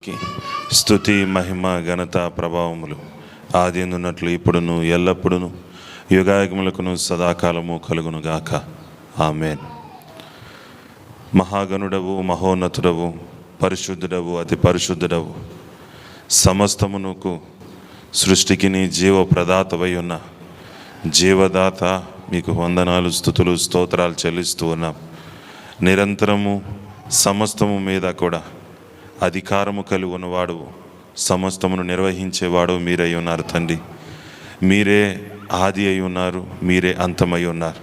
స్తుతి మహిమ ఘనత ప్రభావములు ఆదియందున్నట్లు ఇప్పుడును ఎల్లప్పుడును యుగాయుగములకును సదాకాలము కలుగును గాక. ఆమేన్. మహాగణుడవు, మహోన్నతుడవు, పరిశుద్ధుడవు, అతి పరిశుద్ధుడవు, సమస్తమునకు సృష్టికి నీ జీవ ప్రదాతవై ఉన్న జీవదాత, మీకు వందనాలు, స్తుతులు, స్తోత్రాలు చెల్లిస్తూ ఉన్నాం. నిరంతరము సమస్తము మీద కూడా అధికారము కలిగి ఉన్నవాడు, సమస్తమును నిర్వహించేవాడు మీరై ఉన్నారు తండ్రి. మీరే ఆది అయి ఉన్నారు, మీరే అంతమై ఉన్నారు.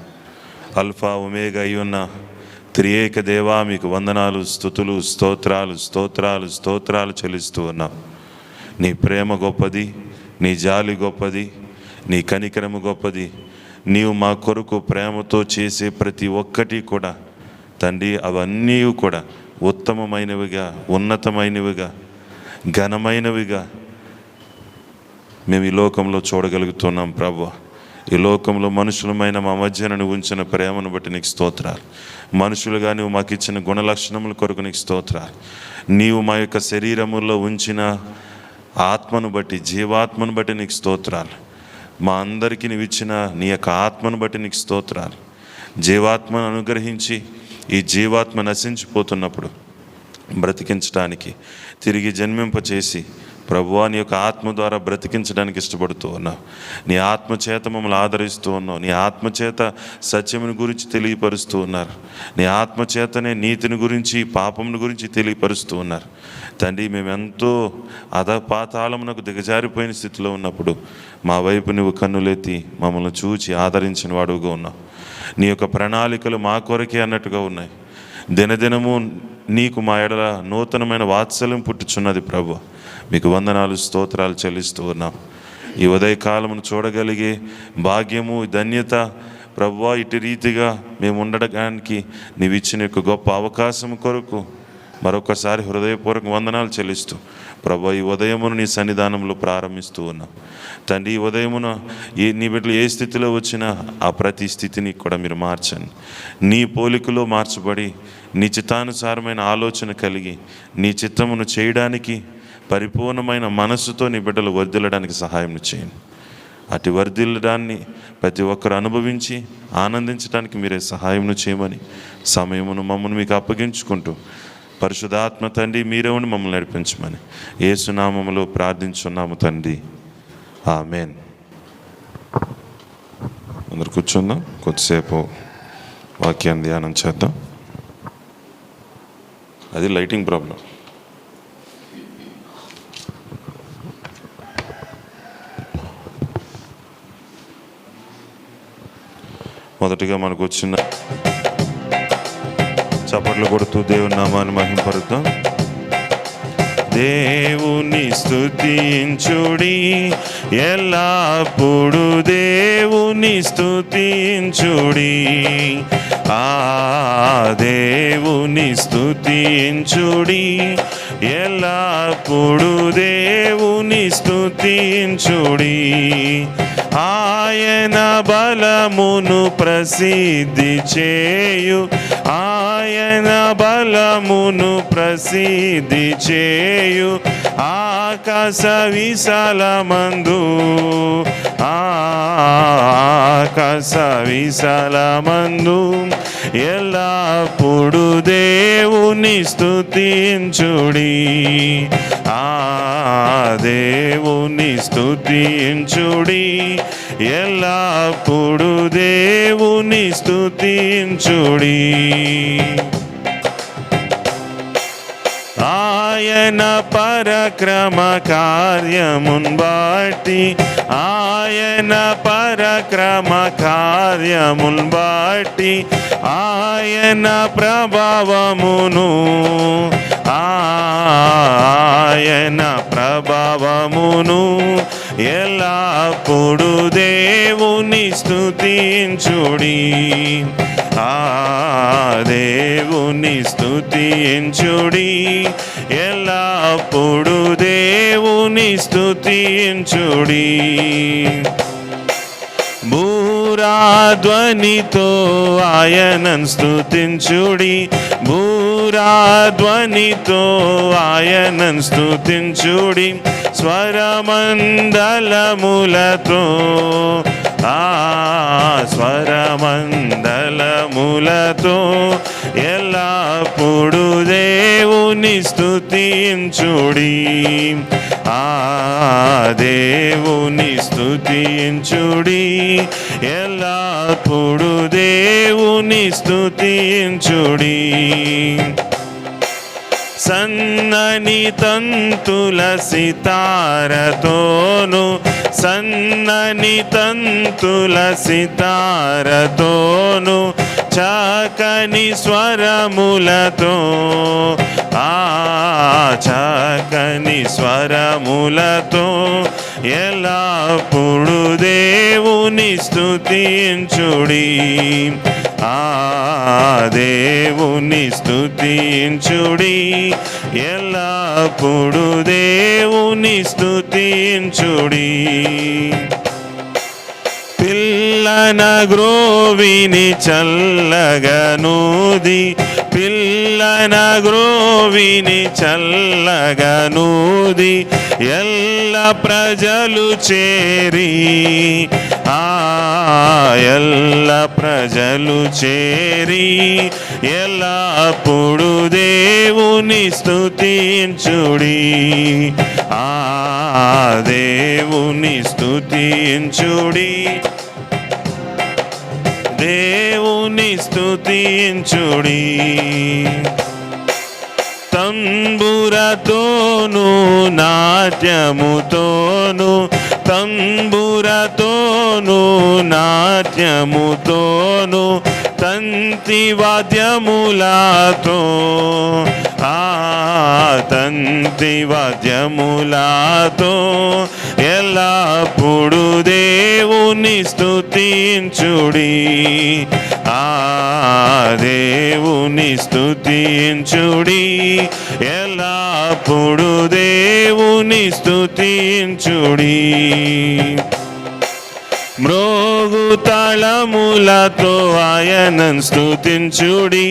అల్ఫా ఒమేగా అయి ఉన్న త్రియేక దేవా, మీకు వందనాలు, స్తుతులు, స్తోత్రాలు స్తోత్రాలు స్తోత్రాలు చెల్లిస్తూ ఉన్నాం. నీ ప్రేమ గొప్పది, నీ జాలి గొప్పది, నీ కనికరము గొప్పది. నీవు మా కొరకు ప్రేమతో చేసే ప్రతి ఒక్కటి కూడా తండ్రి, అవన్నీ కూడా ఉత్తమమైనవిగా, ఉన్నతమైనవిగా, ఘనమైనవిగా మేము ఈ లోకంలో చూడగలుగుతున్నాం ప్రభువా. ఈ లోకంలో మనుషులమైన మా మధ్యన ఉంచిన ప్రేమను బట్టి నీకు స్తోత్రాలు. మనుషులుగా నువ్వు మాకు ఇచ్చిన గుణలక్షణముల కొరకు నీకు స్తోత్రాలు. నీవు మా యొక్క శరీరములో ఉంచిన ఆత్మను బట్టి, జీవాత్మను బట్టి నీకు స్తోత్రాలు. మా అందరికీ నీవు ఇచ్చిన నీ యొక్క ఆత్మను బట్టి నీకు స్తోత్రాలు. జీవాత్మను అనుగ్రహించి ఈ జీవాత్మ నశించిపోతున్నప్పుడు బ్రతికించడానికి, తిరిగి జన్మింపచేసి ప్రభువా నీ యొక్క ఆత్మ ద్వారా బ్రతికించడానికి ఇష్టపడుతూ ఉన్నావు. నీ ఆత్మ చేత మమ్మల్ని ఆదరిస్తూ ఉన్నావు. నీ ఆత్మ చేత సత్యముని గురించి తెలియపరుస్తూ ఉన్నారు. నీ ఆత్మ చేతనే నీతిని గురించి, పాపముని గురించి తెలియపరుస్తూ ఉన్నారు తండ్రి. మేము ఎంతో అధపాతాళమునకు దిగజారిపోయిన స్థితిలో ఉన్నప్పుడు మా వైపు నువ్వు కన్నులెత్తి మమ్మల్ని చూచి ఆదరించిన వాడుగా ఉన్నావు. నీ యొక్క ప్రణాళికలు మా కొరకే అన్నట్టుగా ఉన్నాయి. దినదినము నీకు మా ఎడల నూతనమైన వాత్సల్యం పుట్టుచున్నది ప్రభు. మీకు వందనాలు, స్తోత్రాలు చెల్లిస్తూ ఉన్నాం. ఈ ఉదయకాలమును చూడగలిగే భాగ్యము, ధన్యత ప్రభువా, ఇటు రీతిగా మేము ఉండడానికి నీవు ఇచ్చిన యొక్క గొప్ప అవకాశం కొరకు మరొకసారి హృదయపూర్వక వందనాలు చెల్లిస్తూ ప్రభు, ఈ ఉదయమును నీ సన్నిధానంలో ప్రారంభిస్తూ ఉన్నాం తండ్రి. ఈ ఉదయమున నీ బిడ్డలు ఏ స్థితిలో వచ్చినా ఆ ప్రతి స్థితిని కూడా మీరు మార్చండి. నీ పోలికలో మార్చబడి నీ చిత్తానుసారమైన ఆలోచన కలిగి నీ చిత్తమును చేయడానికి పరిపూర్ణమైన మనస్సుతో నీ బిడ్డలు వర్ధిల్లడానికి సహాయం చేయండి. అటు వర్ధిల్లడాన్ని ప్రతి ఒక్కరు అనుభవించి ఆనందించడానికి మీరే సహాయం చేయమని సమయమును మమ్మల్ని మీకు అప్పగించుకుంటూ పరిశుద్ధాత్మ తండ్రి మీరే ఉండి మమ్మల్ని నడిపించమని యేసు నామములో ప్రార్థించున్నాము తండ్రి. ఆమేన్. అందరు కూర్చుందాం, కొద్దిసేపు వాక్యాన్ని ధ్యానం చేద్దాం. అది లైటింగ్ ప్రాబ్లం. మొదటిగా మనకు వచ్చిన చప్పట్లు కొడుతూ దేవుని నామాన్ని మహింపరుద్దాం. దేవుని స్తుతించుడి, ఎల్లప్పుడు దేవుని స్తుతించుడి. ఆ దేవుని స్తుతించుడి, ఎల్లప్పుడు దేవుని స్తుతించుడి. ఆయన బలమును ప్రసిద్ధి చేయు, ఆయన బలమును ప్రసిద్ధి చేయు. ఆకాశ విశాలమందు, ఆకాశ విశాలమందు ఎల్లప్పుడు దేవుని స్తుతించుడి. ఆ దేవుని స్తుతించుడి, ఎల్లప్పుడు దేవుని స్తుతించుడి. ఆయన పరక్రమ కార్యమున్ బట్టి, ఆయన పరక్రమ కార్యమున్ బట్టి, ఆయన ప్రభావమును, ఆయన ప్రభావమును ఎల్లప్పుడు దేవుని స్తుతించుడి. ఆ దేవుని స్తుతించుడి, ఎల్లప్పుడు దేవుని స్తుతించుడి. బూరాధ్వనితో ఆయనను స్తుతించుడి, బూరాధ్వనితో ఆయనను స్తుతించుడి, స్వరమండలములతో స్వరమండలములతో ఎల్లప్పుడు దేవుని స్తుతించుడి, దేవుని స్తుతించుడి, ఎల్లప్పుడు దేవుని స్తుతించుడి. సన్నని తంతుల సితారతోను, సన్నని తంతుల సితారతోను, చక్కని స్వరములతో చక్కని స్వరములతో ఎల్లప్పుడు దేవుని స్తుతించుడి, దేవుని స్తుతించుడి, ఎల్లప్పుడు దేవుని స్తుతించుడి. పిల్లన గ్రోవిని చల్లగనూది, పిల్లన గ్రోవిని చల్లగనూది, ఎల్ల ప్రజలు చేరి ఎల్ల ప్రజలు చేరి ఎల్లప్పుడు దేవుని స్తుతించుడి, దేవుని స్తుతించుడి, దేవుని స్తుతించుడి. తంబురతోను నాట్యముతోను, తంబురతోను నాట్యముతోను, తంతి వాద్యములతో తంతి వాద్యములతో ఎల్లప్పుడు దేవుని స్తుతించుడి, దేవుని స్తుతించుడి, ఎల్లప్పుడు దేవుని స్తుతించుడి. మ్రోగు తాళములతో ఆయనను స్తుతించుడి,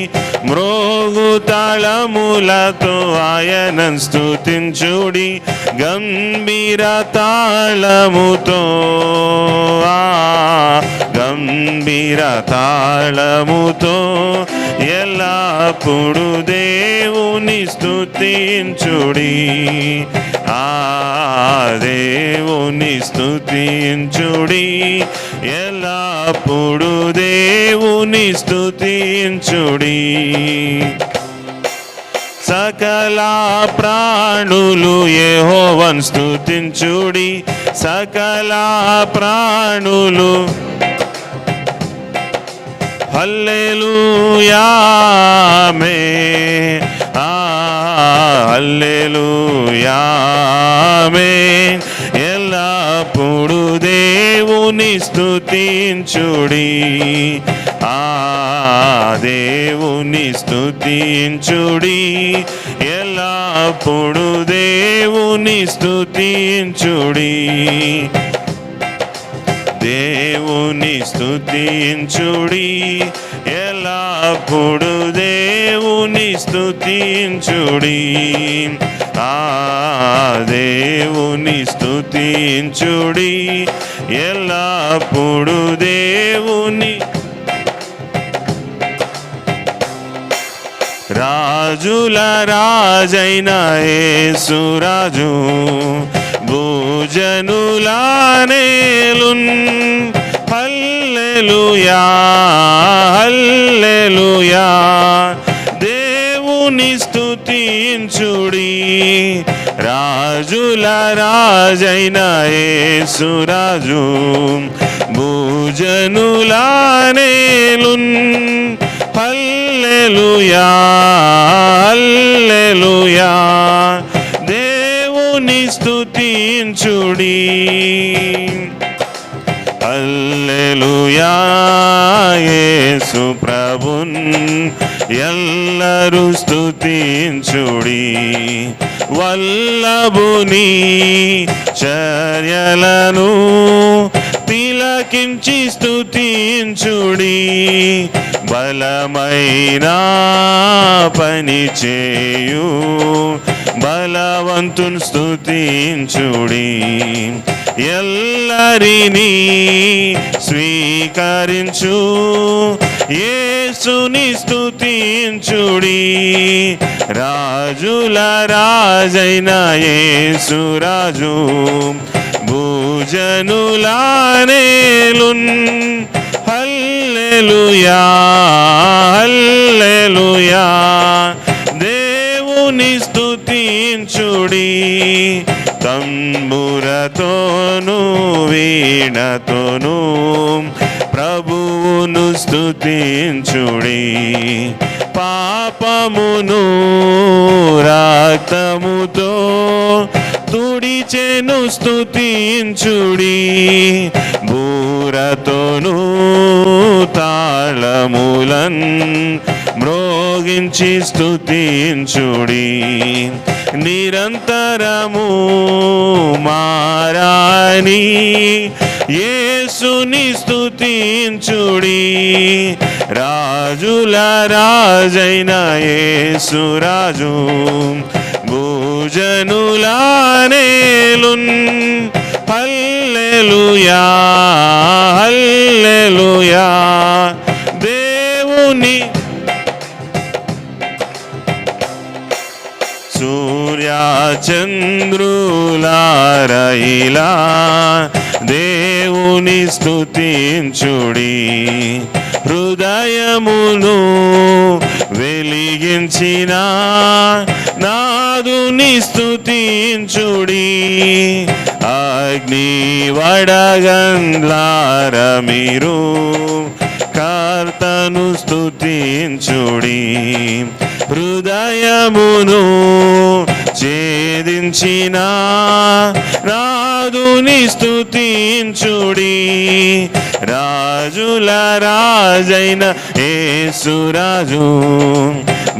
మ్రోగు తాళములతో ఆయనను స్తుతించుడి, గంభీర తాళముతో గంభీర తాళముతో ఎల్లప్పుడు దేవుని స్తుతించుడి, దేవుని స్తుతించుడి, ఎల్లప్పుడు దేవుని స్తుతించుడి. సకల ప్రాణులు యెహోవాను స్తుతించుడి, సకల ప్రాణులు హల్లెలూయా ఆమేన్, హల్లెలూయా ఆమేన్. ఎల్లప్పుడు దేవుని స్తుతించుడి, దేవుని స్తుతించుడి, ఎల్లప్పుడు దేవుని స్తుతించుడి, దేవుని స్తుతించుడి, ఎల్లప్పుడు దేవుని స్తుతించుడి, దేవుని స్తుతించుడి, ఎల్లప్పుడు దేవుని. రాజుల రాజైన యేసురాజు భూజనులా నేలున్, హల్లెలూయా హల్లెలూయా. దేవుని స్తుతించుడి, రాజుల రాజైన యేసురాజు భూజనులా నేలున్, హల్లెలూయా హల్లెలూయా. దేవుని స్తుతించుడి, హల్లెలూయా. యేసు ప్రభున్ ఎల్లరూ స్తుతించుడి, వల్లభుని చర్యలను తిలకించి స్తుతించుడి, బలమైన పని చేయు బలవంతుని స్తుతించుడి. ఎల్లరినీ స్వీకరించు యేసుని స్తుతించుడి, రాజుల రాజైన యేసు రాజు భూజనులానేలున్. హల్లెలూయా హల్లెలూయా, దేవుని స్తుతించుడి, తంబురతోను వీణతోను ప్రభువును స్తుతించుడి. పాపమును రక్తముతో తుడిచెను స్తుతించుడి, బూరతోను తాళములన్ మ్రోగించి స్తుతించుడి. నిరంతరము మారాని యేసుని స్తుతించుడి, రాజుల రాజైన యేసు రాజు భూజనులానేలున్. హల్లెలూయా హల్లెలూయా, దేవుని సూర్యచంద్రులారయిలా దేవుని స్తుతించుడి, హృదయమును వెలిగించిన నాదుని స్తుతించుడి. అగ్ని వడగండ్లార మీరు కర్తను స్తుతించుడి, హృదయమును ఛేదించిన నాదుని స్తుతించుడి, రాజుల రాజైన యేసు రాజు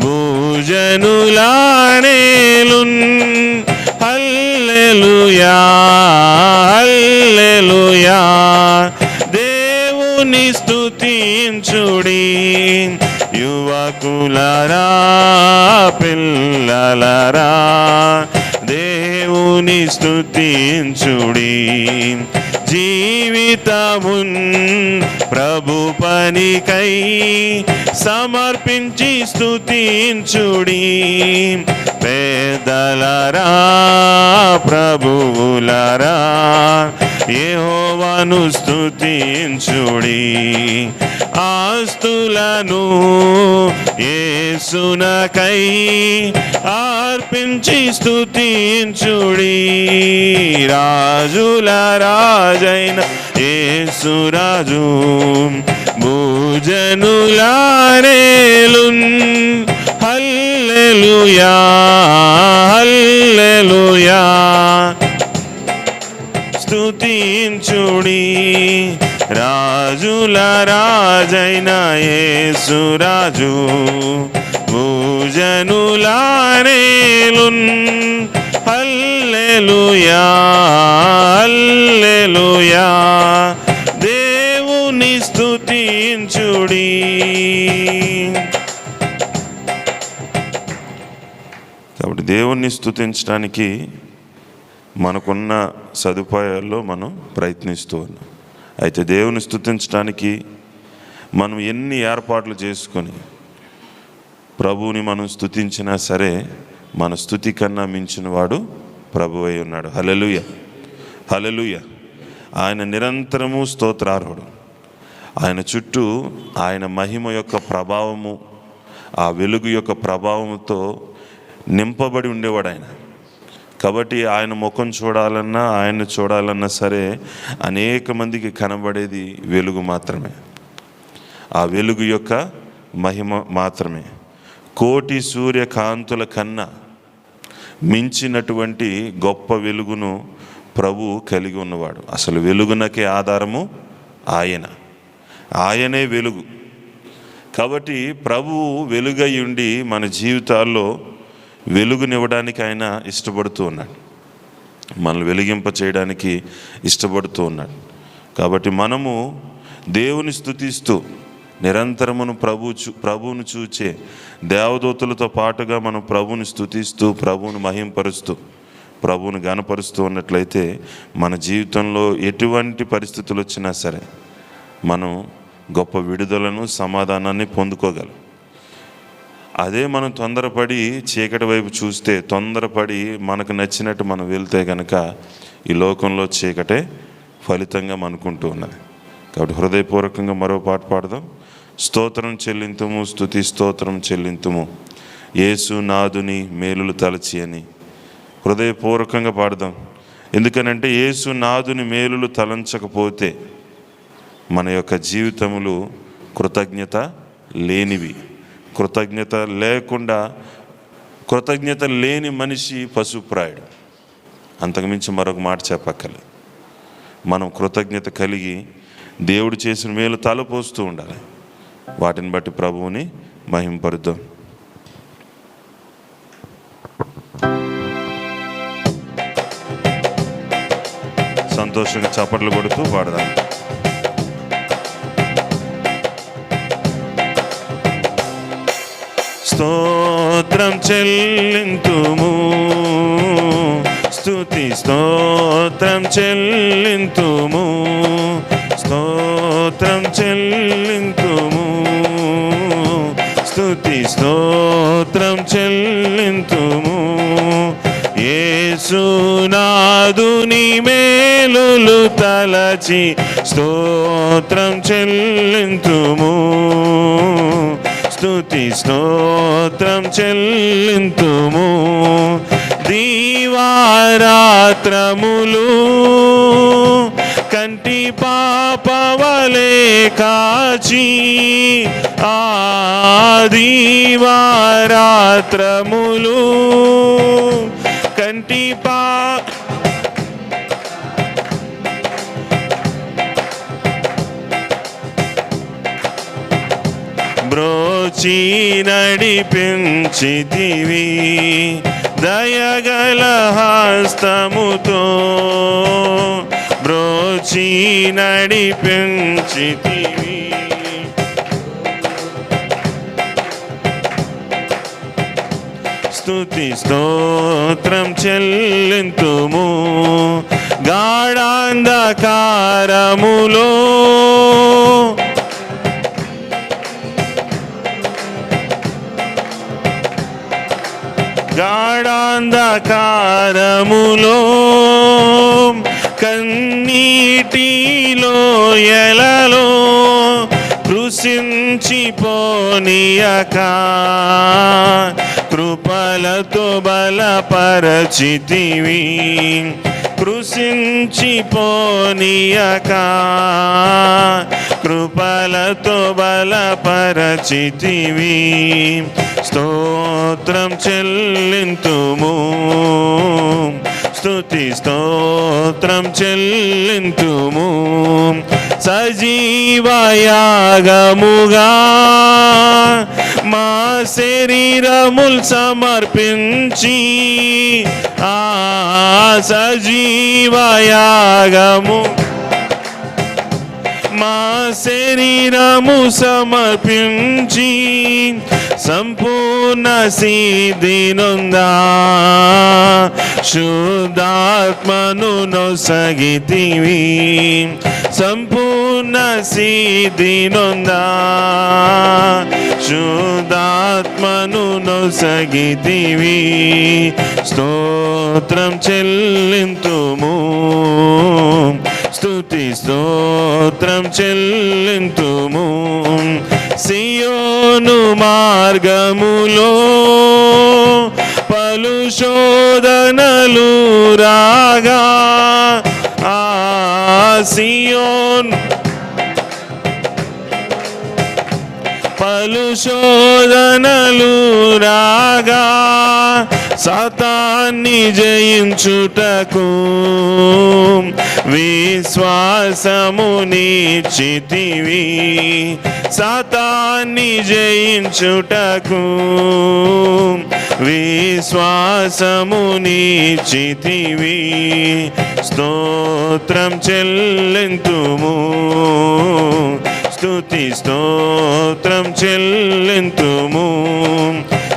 భూజనులానేలున్. హల్లెలూయా హల్లెలూయా, దేవుని స్తుతించుడి, యువకులరా పిల్లలరా దేవుని స్తుతించుడి, జీవితమున్ ప్రభు పనికై సమర్పించి స్తుతించుడి, పేదలరా ప్రభువులరా యెహోవాను స్తుతించుడి, ఆస్తులను యేసునకై అర్పించి స్తుతించుడి, రాజుల రాజైన యేసు రాజు భూజనులానేలున్. హల్లెలూయా హల్లెలూయా, స్తుతించుడి, రాజుల రాజైన యేసు రాజు భూజనులానేలున్. హల్లెలూయా హల్లెలూయా, దేవుని స్తుతించుడి. కాబట్టి దేవుణ్ణి స్తుతించడానికి మనకున్న సదుపాయాల్లో మనం ప్రయత్నిస్తూ ఉన్నాం. అయితే దేవుని స్తుతించడానికి మనం ఎన్ని ఏర్పాట్లు చేసుకొని ప్రభువుని మనం స్తుతించినా సరే మన స్తుతి కన్నా మించిన వాడు ప్రభువై ఉన్నాడు. హల్లెలూయా హల్లెలూయా, ఆయన నిరంతరము స్తోత్రార్హుడు. ఆయన చుట్టూ ఆయన మహిమ యొక్క ప్రభావము, ఆ వెలుగు యొక్క ప్రభావముతో నింపబడి ఉండేవాడు ఆయన. కాబట్టి ఆయన ముఖం చూడాలన్నా ఆయన్ని చూడాలన్నా సరే అనేక మందికి కనబడేది వెలుగు మాత్రమే, ఆ వెలుగు యొక్క మహిమ మాత్రమే. కోటి సూర్యకాంతుల కన్నా మించినటువంటి గొప్ప వెలుగును ప్రభు కలిగి ఉన్నవాడు. అసలు వెలుగునకే ఆధారము ఆయనే వెలుగు. కాబట్టి ప్రభువు వెలుగై ఉండి మన జీవితాల్లో వెలుగునివ్వడానికి ఆయన ఇష్టపడుతూ ఉన్నాడు, మనల్ని వెలిగింప చేయడానికి ఇష్టపడుతూ ఉన్నాడు. కాబట్టి మనము దేవుని స్తుతిస్తూ నిరంతరమును ప్రభువును చూచే దేవదూతలతో పాటుగా మనం ప్రభువుని స్తుతిస్తూ ప్రభువును మహింపరుస్తూ ప్రభువును గణపరుస్తూ ఉన్నట్లయితే మన జీవితంలో ఎటువంటి పరిస్థితులు వచ్చినా సరే మనం గొప్ప విడుదలను సమాధానాన్ని పొందుకోగలం. అదే మనం తొందరపడి చీకటి వైపు చూస్తే, తొందరపడి మనకు నచ్చినట్టు మనం వెళ్తే కనుక ఈ లోకంలో చీకటే ఫలితంగా మనకుంటూ ఉన్నది. కాబట్టి హృదయపూర్వకంగా మరో పాట పాడదాం. స్తోత్రం చెల్లింతుము, స్తుతి స్తోత్రం చెల్లింతుము, యేసు నాదుని మేలులు తలచి అని హృదయపూర్వకంగా పాడదాం. ఎందుకనంటే యేసు నాదుని మేలులు తలంచకపోతే మన యొక్క జీవితములు కృతజ్ఞత లేనివి. కృతజ్ఞత లేని మనిషి పశుప్రాయుడు. అంతకుమించి మరొక మాట చెప్పక్కర్లేదు. మనం కృతజ్ఞత కలిగి దేవుడు చేసిన మేలు తలపోస్తూ ఉండాలి. వాటిని బట్టి ప్రభువుని మహింపరుద్దాం. సంతోషంగా చప్పట్లు కొడుతూ పాడదాం. స్తోత్రం చెల్లింతుము, స్తుతి స్తోత్రం చెల్లింతుము, స్తోత్రం చెల్లింతుము, స్తుతి స్తోత్రం చెల్లింతుము, యేసు నాదుని మేలులు తలచి స్తోత్రం చెల్లింతుము, స్తుతి స్తోత్రం చెల్లింతుము, దీవారాత్రములు కంటి పాపవలే కాచి, ఆ దీవారాత్రములు కంటి బ్రోచి నడిపించితివి దయగల హస్తముతో, బ్రోచి నడిపించితివి స్తుతి స్తోత్రం చెల్లింతుము, గాఢాంధకారములో గాఢాంధకారములో కన్నీటిలో ఎలలో కృషించిపోనీయక కృపలతో బలపరచితివి, కృషించిపోనీయక కృపలతో బలపరచితివి, స్తోత్రం చెల్లింతుము, స్తుతి స్తోత్రం చెల్లింతుము, సజీవయాగముగా మా శరీరముల్ సమర్పించి, ఆ సజీవయాగము మా శరీరము సమర్పించి సంపూర్ణ సిద్ధి నొందా శుద్ధాత్మను నొసగితివి, సంపూర్ణ సిద్ధి నొందా శుద్ధాత్మను నొసగితివి, స్తోత్రం చెల్లింతుము, స్తుతి స్తోత్రం చెల్లింతుము, సియోను మార్గములో పలు శోధనలు రాగా, ఆ సియోను పలు శోధనలు రాగా సాతాన్ని జయించుటకు విశ్వాసమునిచ్చితివి. సాతాన్ని జయించుటకు విశ్వాసమునిచ్చితివి. స్తోత్రం చెల్లింతుము, స్తుతి స్తోత్రం చెల్లింతుము.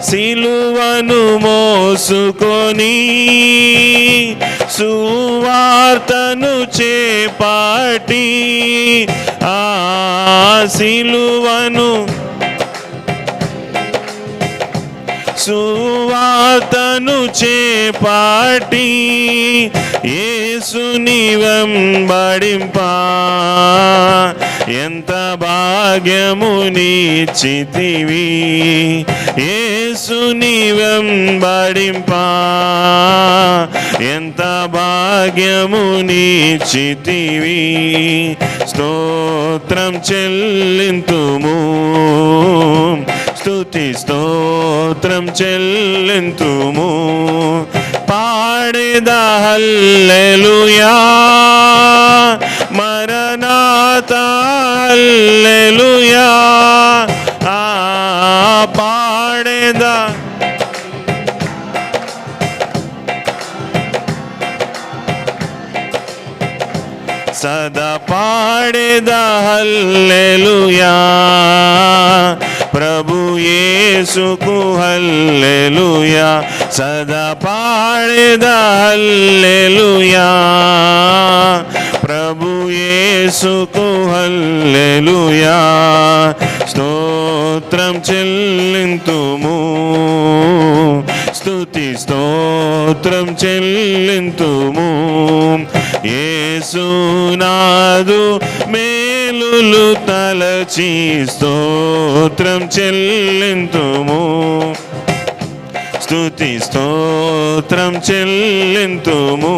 సిలువను మోసుకొని సువార్తను చేపట్టి, ఆ సిలువను సువార్తను చేపట్టి యేసుని వెంబడింప ఎంత భాగ్యమునిచ్చితివి. యేసుని వెంబడింప ఎంత భాగ్యమునిచ్చితివి. స్తోత్రం చెల్లింతుము, స్తుతి స్తోత్రం చెల్లింతుము. పాడేదా హల్లెలూయా, మరణాతా హల్లెలూయా. పాడేదా సదా పాడేదా హల్లెలూయా. ప్రభు యేసుకు హల్లెలూయా. సదా పాడేదా హల్లెలూయా. ప్రభు యేసుకు హల్లెలూయా. స్తోత్రం చెల్లింతుము, స్తుతి స్తోత్రం చెల్లింతుము. యేసునాదు మేలులు తలచి స్తోత్రం చెల్లింతుము, స్తుతి స్తోత్రం చెల్లింతుము.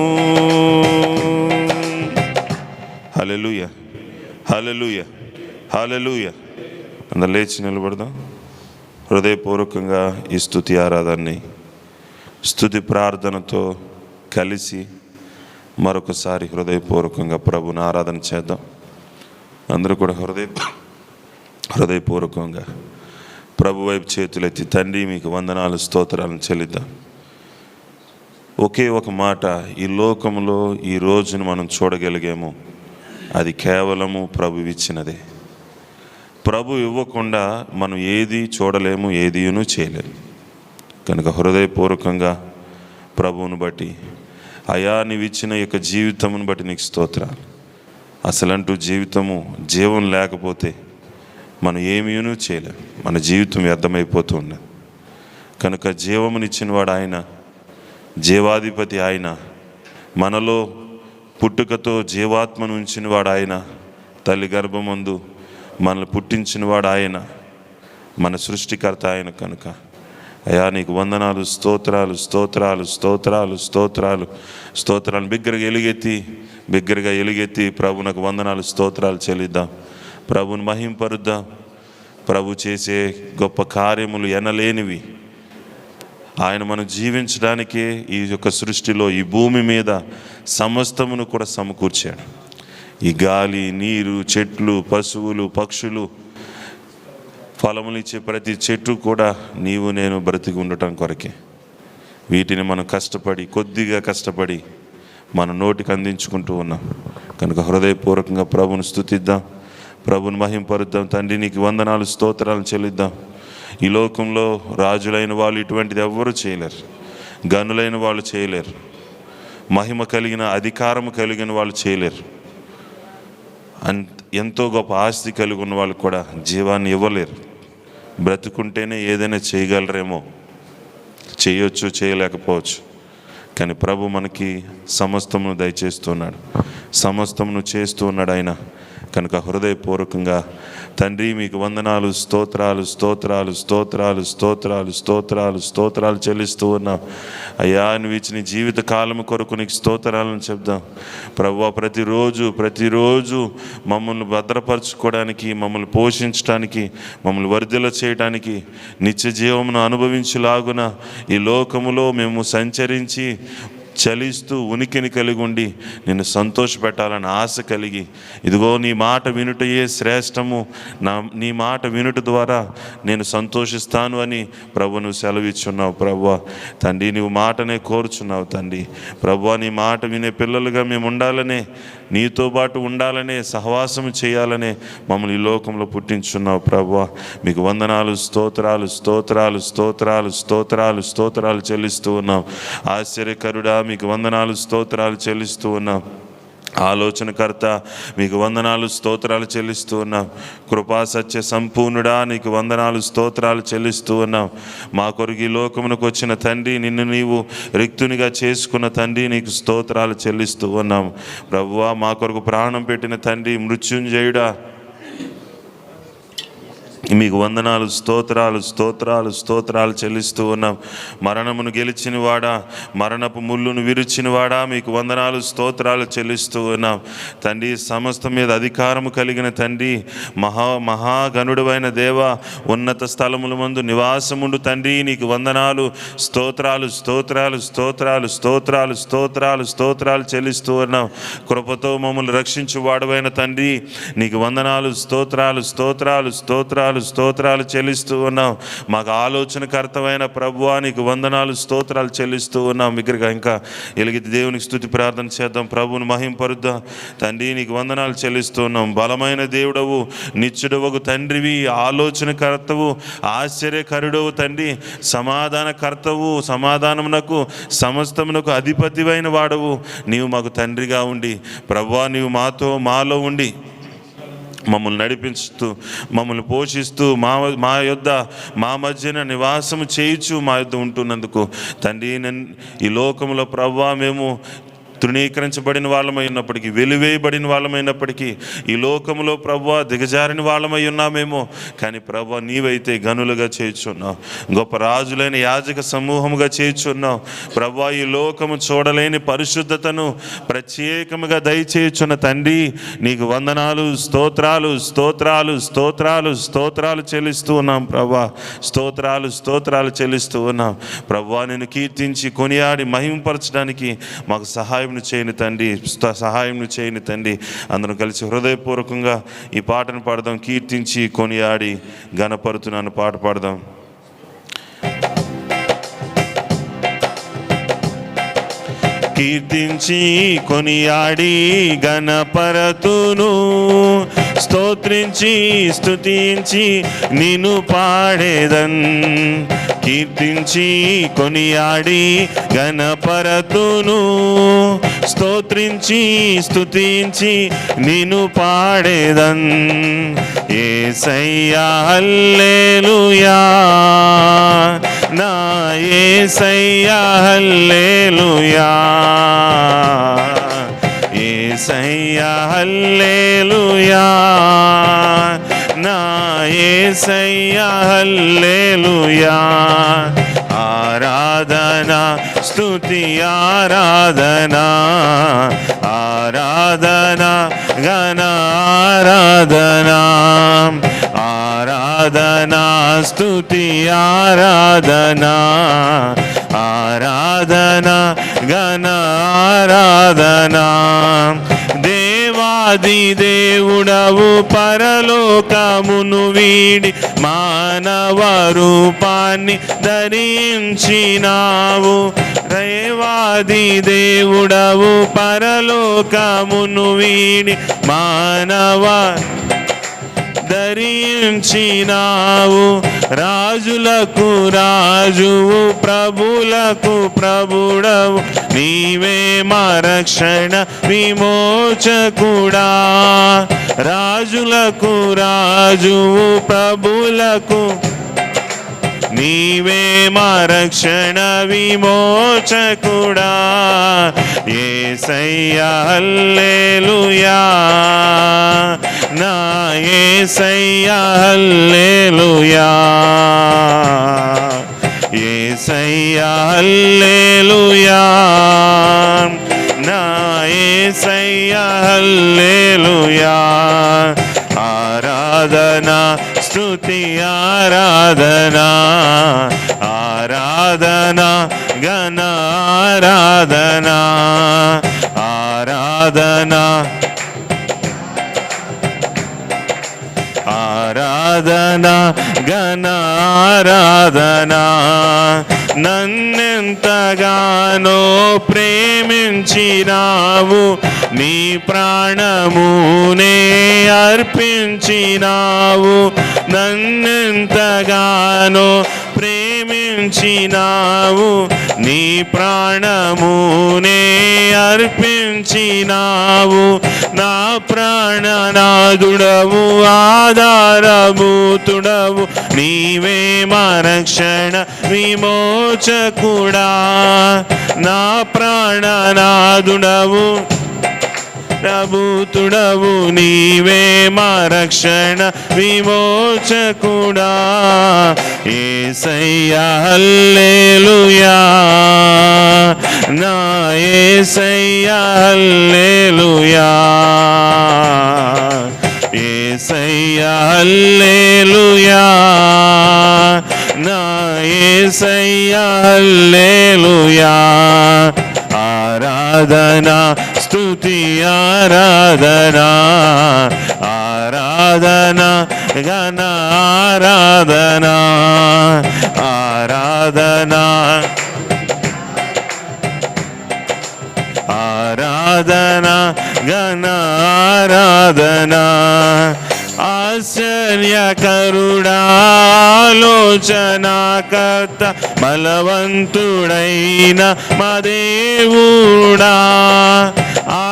హల్లెలూయా, హల్లెలూయా, హల్లెలూయా. అందరూ లేచి నిలబడదాం. హృదయపూర్వకంగా ఈ స్తుతి ఆరాధనని స్తుతి ప్రార్థనతో కలిసి మరొకసారి హృదయపూర్వకంగా ప్రభుని ఆరాధన చేద్దాం. అందరూ కూడా హృదయపూర్వకంగా ప్రభు వైపు చేతులెత్తి, తండ్రి మీకు వందనాలు స్తోత్రాలను చెల్లిద్దాం. ఒకే ఒక మాట, ఈ లోకంలో ఈ రోజును మనం చూడగలిగాము, అది కేవలము ప్రభు ఇచ్చినదే. ప్రభు ఇవ్వకుండా మనం ఏది చూడలేము, ఏదీను చేయలేము. కనుక హృదయపూర్వకంగా ప్రభువును బట్టి, అయా నీవు ఇచ్చిన యొక్క జీవితమును బట్టి నీకు స్తోత్రాలు. అసలంటూ జీవం లేకపోతే మనం ఏమీనూ చేయలేం. మన జీవితం వ్యర్థమైపోతూ ఉన్నది. కనుక జీవమునిచ్చిన వాడు ఆయన, జీవాధిపతి ఆయన, మనలో పుట్టుకతో జీవాత్మను ఉంచిన వాడు ఆయన, తల్లి గర్భమందు మనల్ని పుట్టించిన వాడు ఆయన, మన సృష్టికర్త ఆయన. కనుక అయా నీకు వందనాలు, స్తోత్రాలు, స్తోత్రాలు, స్తోత్రాలు, స్తోత్రాలు, స్తోత్రాలు. బిగ్గరగా ఎలుగెత్తి ప్రభునకు వందనాలు స్తోత్రాలు చెల్లిద్దాం. ప్రభుని మహింపరుద్దాం. ప్రభు చేసే గొప్ప కార్యములు ఎనలేనివి. ఆయన మనం జీవించడానికే ఈ యొక్క సృష్టిలో, ఈ భూమి మీద సమస్తమును కూడా సమకూర్చాడు. ఈ గాలి, నీరు, చెట్లు, పశువులు, పక్షులు, ఫలములిచ్చే ప్రతి చెట్టు కూడా నీవు నేను బ్రతికి ఉండటం కొరకే. వీటిని మనం కొద్దిగా కష్టపడి మన నోటికి అందించుకుంటూ ఉన్నాం. కనుక హృదయపూర్వకంగా ప్రభుని స్తుతిద్దాం, ప్రభుని మహింపరుద్దాం. తండ్రి నీకు వందనాలు స్తోత్రాలు చెల్లిద్దాం. ఈ లోకంలో రాజులైన వాళ్ళు ఇటువంటిది ఎవ్వరూ చేయలేరు, గనులైన వాళ్ళు చేయలేరు, మహిమ కలిగిన అధికారము కలిగిన వాళ్ళు చేయలేరు. ఎంతో గొప్ప ఆస్తి కలిగి ఉన్న వాళ్ళు కూడా జీవాన్ని ఇవ్వలేరు. బ్రతుకుంటేనే ఏదైనా చేయగలరేమో, చేయొచ్చు, చేయలేకపోవచ్చు. కానీ ప్రభు మనకి సమస్తమును దయచేస్తున్నాడు, సమస్తమును చేస్తూ ఉన్నాడు ఆయన. కనుక హృదయపూర్వకంగా తండ్రి మీకు వందనాలు, స్తోత్రాలు స్తోత్రాలు స్తోత్రాలు స్తోత్రాలు స్తోత్రాలు స్తోత్రాలు చెల్లిస్తూ ఉన్నాం. అయ్యా, నువ్వు ఇచ్చిన జీవిత కాలం కొరకు నీకు స్తోత్రాలను చెప్దాం ప్రభువా. ప్రతిరోజు మమ్మల్ని భద్రపరచుకోవడానికి, మమ్మల్ని పోషించడానికి, మమ్మల్ని వర్ధిల్ల చేయడానికి, నిత్య జీవమును అనుభవించులాగున ఈ లోకములో మేము సంచరించి చలిస్తూ ఉనికిని కలిగి ఉండి నిన్ను సంతోషపెట్టాలని ఆశ కలిగి, ఇదిగో నీ మాట వినుటయే శ్రేష్టము, నీ మాట వినుట ద్వారా నేను సంతోషిస్తాను అని ప్రభు నువ్వు సెలవిచ్చున్నావు ప్రభువా. తండ్రి, నువ్వు మాటనే కోరుచున్నావు తండ్రి. ప్రభువా, నీ మాట వినే పిల్లలుగా మేము ఉండాలనే, నీతో పాటు ఉండాలనే, సహవాసం చేయాలనే మమ్మల్ని ఈ లోకంలో పుట్టించున్నావు ప్రభువా. మీకు వందనాలు, స్తోత్రాలు స్తోత్రాలు స్తోత్రాలు స్తోత్రాలు స్తోత్రాలు చెల్లిస్తూ ఉన్నాం. ఆశ్చర్యకరుడా, మీకు వందనాలు, స్తోత్రాలు చెల్లిస్తూ ఉన్నాం. ఆలోచనకర్త, మీకు వందనాలు, స్తోత్రాలు చెల్లిస్తూ ఉన్నాం. కృపా సత్య సంపూర్ణుడా, నీకు వందనాలు, స్తోత్రాలు చెల్లిస్తూ ఉన్నాం. మా కొరకు ఈ లోకమునకు వచ్చిన తండ్రి, నిన్ను నీవు రిక్తునిగా చేసుకున్న తండ్రి, నీకు స్తోత్రాలు చెల్లిస్తూ ఉన్నాం ప్రభువా. మా కొరకు ప్రాణం పెట్టిన తండ్రి, మృత్యుంజయుడా, మీకు వందనాలు, స్తోత్రాలు స్తోత్రాలు స్తోత్రాలు చెల్లిస్తూ ఉన్నాం. మరణమును గెలిచిన వాడా, మరణపు ముళ్ళును విరిచిన వాడా, మీకు వందనాలు, స్తోత్రాలు చెల్లిస్తూ ఉన్నాం తండ్రి. సమస్త మీద అధికారము కలిగిన తండ్రి, మహాగణుడైన దేవ, ఉన్నత స్థలముల మందు నివాసముండు తండ్రి, నీకు వందనాలు, స్తోత్రాలు స్తోత్రాలు స్తోత్రాలు స్తోత్రాలు స్తోత్రాలు స్తోత్రాలు చెల్లిస్తూ ఉన్నాం. కృపతో మమ్మల్ని రక్షించు వాడవైన తండ్రి, నీకు వందనాలు, స్తోత్రాలు స్తోత్రాలు స్తోత్రాలు స్తోత్రాలు చెల్లిస్తూ ఉన్నాం. మాకు ఆలోచనకర్తమైన ప్రభువా, నీకు వందనాలు, స్తోత్రాలు చెల్లిస్తూ ఉన్నాం. దగ్గరగా ఇంకా ఎలిగితే దేవునికి స్తుతి ప్రార్థన చేద్దాం, ప్రభువుని మహింపరుద్దాం. తండ్రి, నీకు వందనాలు చెల్లిస్తూ ఉన్నాం. బలమైన దేవుడవు, నిత్యుడవగు తండ్రివి, ఆలోచనకర్తవు, ఆశ్చర్యకరుడవు తండ్రి, సమాధానకర్తవు, సమాధానమునకు సమస్తమునకు అధిపతివైన వాడవు. నీవు మాకు తండ్రిగా ఉండి ప్రభువా, నీవు మాలో ఉండి మమ్మల్ని నడిపిస్తూ, మమ్మల్ని పోషిస్తూ, మా మధ్యన నివాసము చేయించు మా యొద్ద ఉంటున్నందుకు తండ్రి, ఈ లోకంలో ప్రభువా మేము తృణీకరించబడిన వాళ్ళమై ఉన్నప్పటికీ, వెలివేయబడిన వాళ్ళమైనప్పటికీ, ఈ లోకంలో ప్రభువా దిగజారిన వాళ్ళమై ఉన్నామేమో, కానీ ప్రభువా నీవైతే గనులుగా చేయుచున్నావు, గొప్ప రాజులైన యాజక సమూహముగా చేయుచున్నావు ప్రభువా. ఈ లోకము చూడలేని పరిశుద్ధతను ప్రత్యేకముగా దయచేయుచున్న తండ్రి, నీకు వందనాలు, స్తోత్రాలు స్తోత్రాలు స్తోత్రాలు స్తోత్రాలు చెల్లిస్తూ ఉన్నాం ప్రభువా. స్తోత్రాలు స్తోత్రాలు చెల్లిస్తూ ఉన్నాం ప్రభువా. నేను కీర్తించి కొనియాడి మహింపరచడానికి మాకు సహాయం చేయని తండ్రి, సహాయం చేయని తండ్రి. అందరం కలిసి హృదయపూర్వకంగా ఈ పాటను పాడదాం. కీర్తించి కొనియాడి ఘనపరుతున్నాను పాట పాడదాం. కీర్తించి కొనియాడి ఘనపరతును, స్తోత్రించి స్తుతించి నిన్ను పాడేదన్. కీర్తించి కొనియాడి ఘనపరతును, స్తోత్రించి స్తుతించి నిన్ను పాడేదన్. యేసయ్యా హల్లెలూయా, నా యేసయ్యా హల్లెలూయా, యేసయ్యా హల్లెలూయా, నా యేసయ్యా హల్లెలూయా. ఆరాధన స్తుతి ఆరాధన, ఆరాధన ఘన ఆరాధన, ఆరాధన స్తుతి ఆరాధన, ఆరాధన ఘన ఆరాధన. దేవాది దేవుడవు పరలోకమును వీడి మానవ రూపాన్ని ధరించినావు. దేవాది దేవుడవు పరలోకమును వీడి మానవ ధరించినావు. రాజులకు రాజువు, ప్రభులకు ప్రభుడవు, నీవే మా రక్షణ విమోచకుడా. రాజులకు రాజువు, ప్రభులకు నీవే మా రక్షణ విమోచకుడా. యేసయ్యా హల్లెలూయా, నా యేసయ్యా హల్లెలూయా, యేసయ్యా హల్లెలూయా, నా యేసయ్యా హల్లెలూయా. ఆరాధన స్తుతి ఆరాధన, ఆరాధన ఘన ఆరాధన, ఆరాధన ఆరాధన ఘన ఆరాధన. నన్నెంతగానో ప్రేమించినావు, నీ ప్రాణమునే అర్పించినావు. నన్నెంతగానో ప్రేమించినావు, నీ ప్రాణమునే అర్పించినావు. నా ప్రాణనాథుడవు ఆధారభూతుడవు, నీవే మా రక్షణ విమోచకుడా. నా ప్రాణనాథుడవు ప్రభుతుడవు, నీవే మా రక్షణ విమోచకుడా. యేసయ్యా హల్లెలూయా, నా యేసయ్యా హల్లెలూయా, యేసయ్యా హల్లెలూయా, నా యేసయ్యా హల్లెలూయా. ఆరాధన స్తుతి ఆరాధన, ఆరాధన ఘన ఆరాధన, ఆరాధన ఆరాధన ఘన ఆరాధన. ఆశ్చర్యకరుడా ఆలోచనాకర్త బలవంతుడైన మా దేవుడా.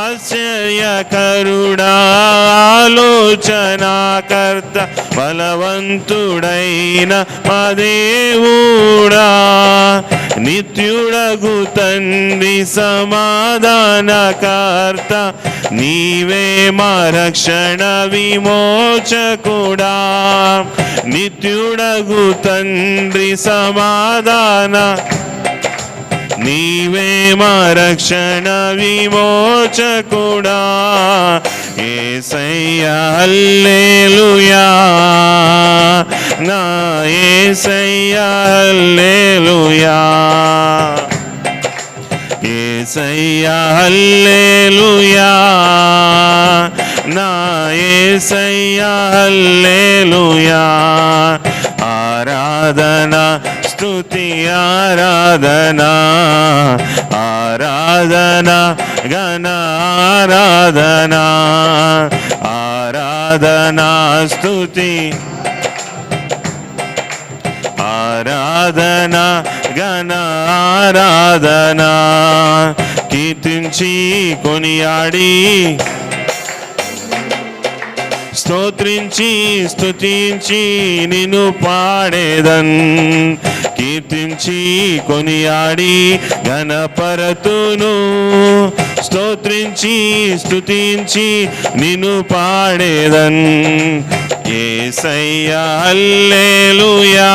ఆశ్చర్యకరుడా ఆలోచనాకర్త బలవంతుడైన మా దేవుడా. నిత్యుడగు తండ్రి సమాధానకర్త, నీవే మా రక్షణ విమోచకుడా. నిత్యుడగు తండ్రి సమాధాన, నీవే మా రక్షణ విమోచకుడా. యేసయ్యా హల్లెలూయా, నా యేసయ్యా హల్లెలూయా, యేసయ్యా హల్లెలూయా, నా యేసయ్యా హల్లెలూయా. ఆరాధన స్తుతి ఆరాధన, ఆరాధన ఘన ఆరాధన, ఆరాధన స్తుతి ఆరాధన ఘన ఆరాధన. కీర్తించి కొనియాడి స్తోత్రించి స్తుతించి నిన్ను పాడేదన్. కీర్తించి కొనియాడి ఘనపరతును, స్తోత్రించి స్తుతించి నిన్ను పాడేదన్. యేసయ్యా హల్లెలూయా,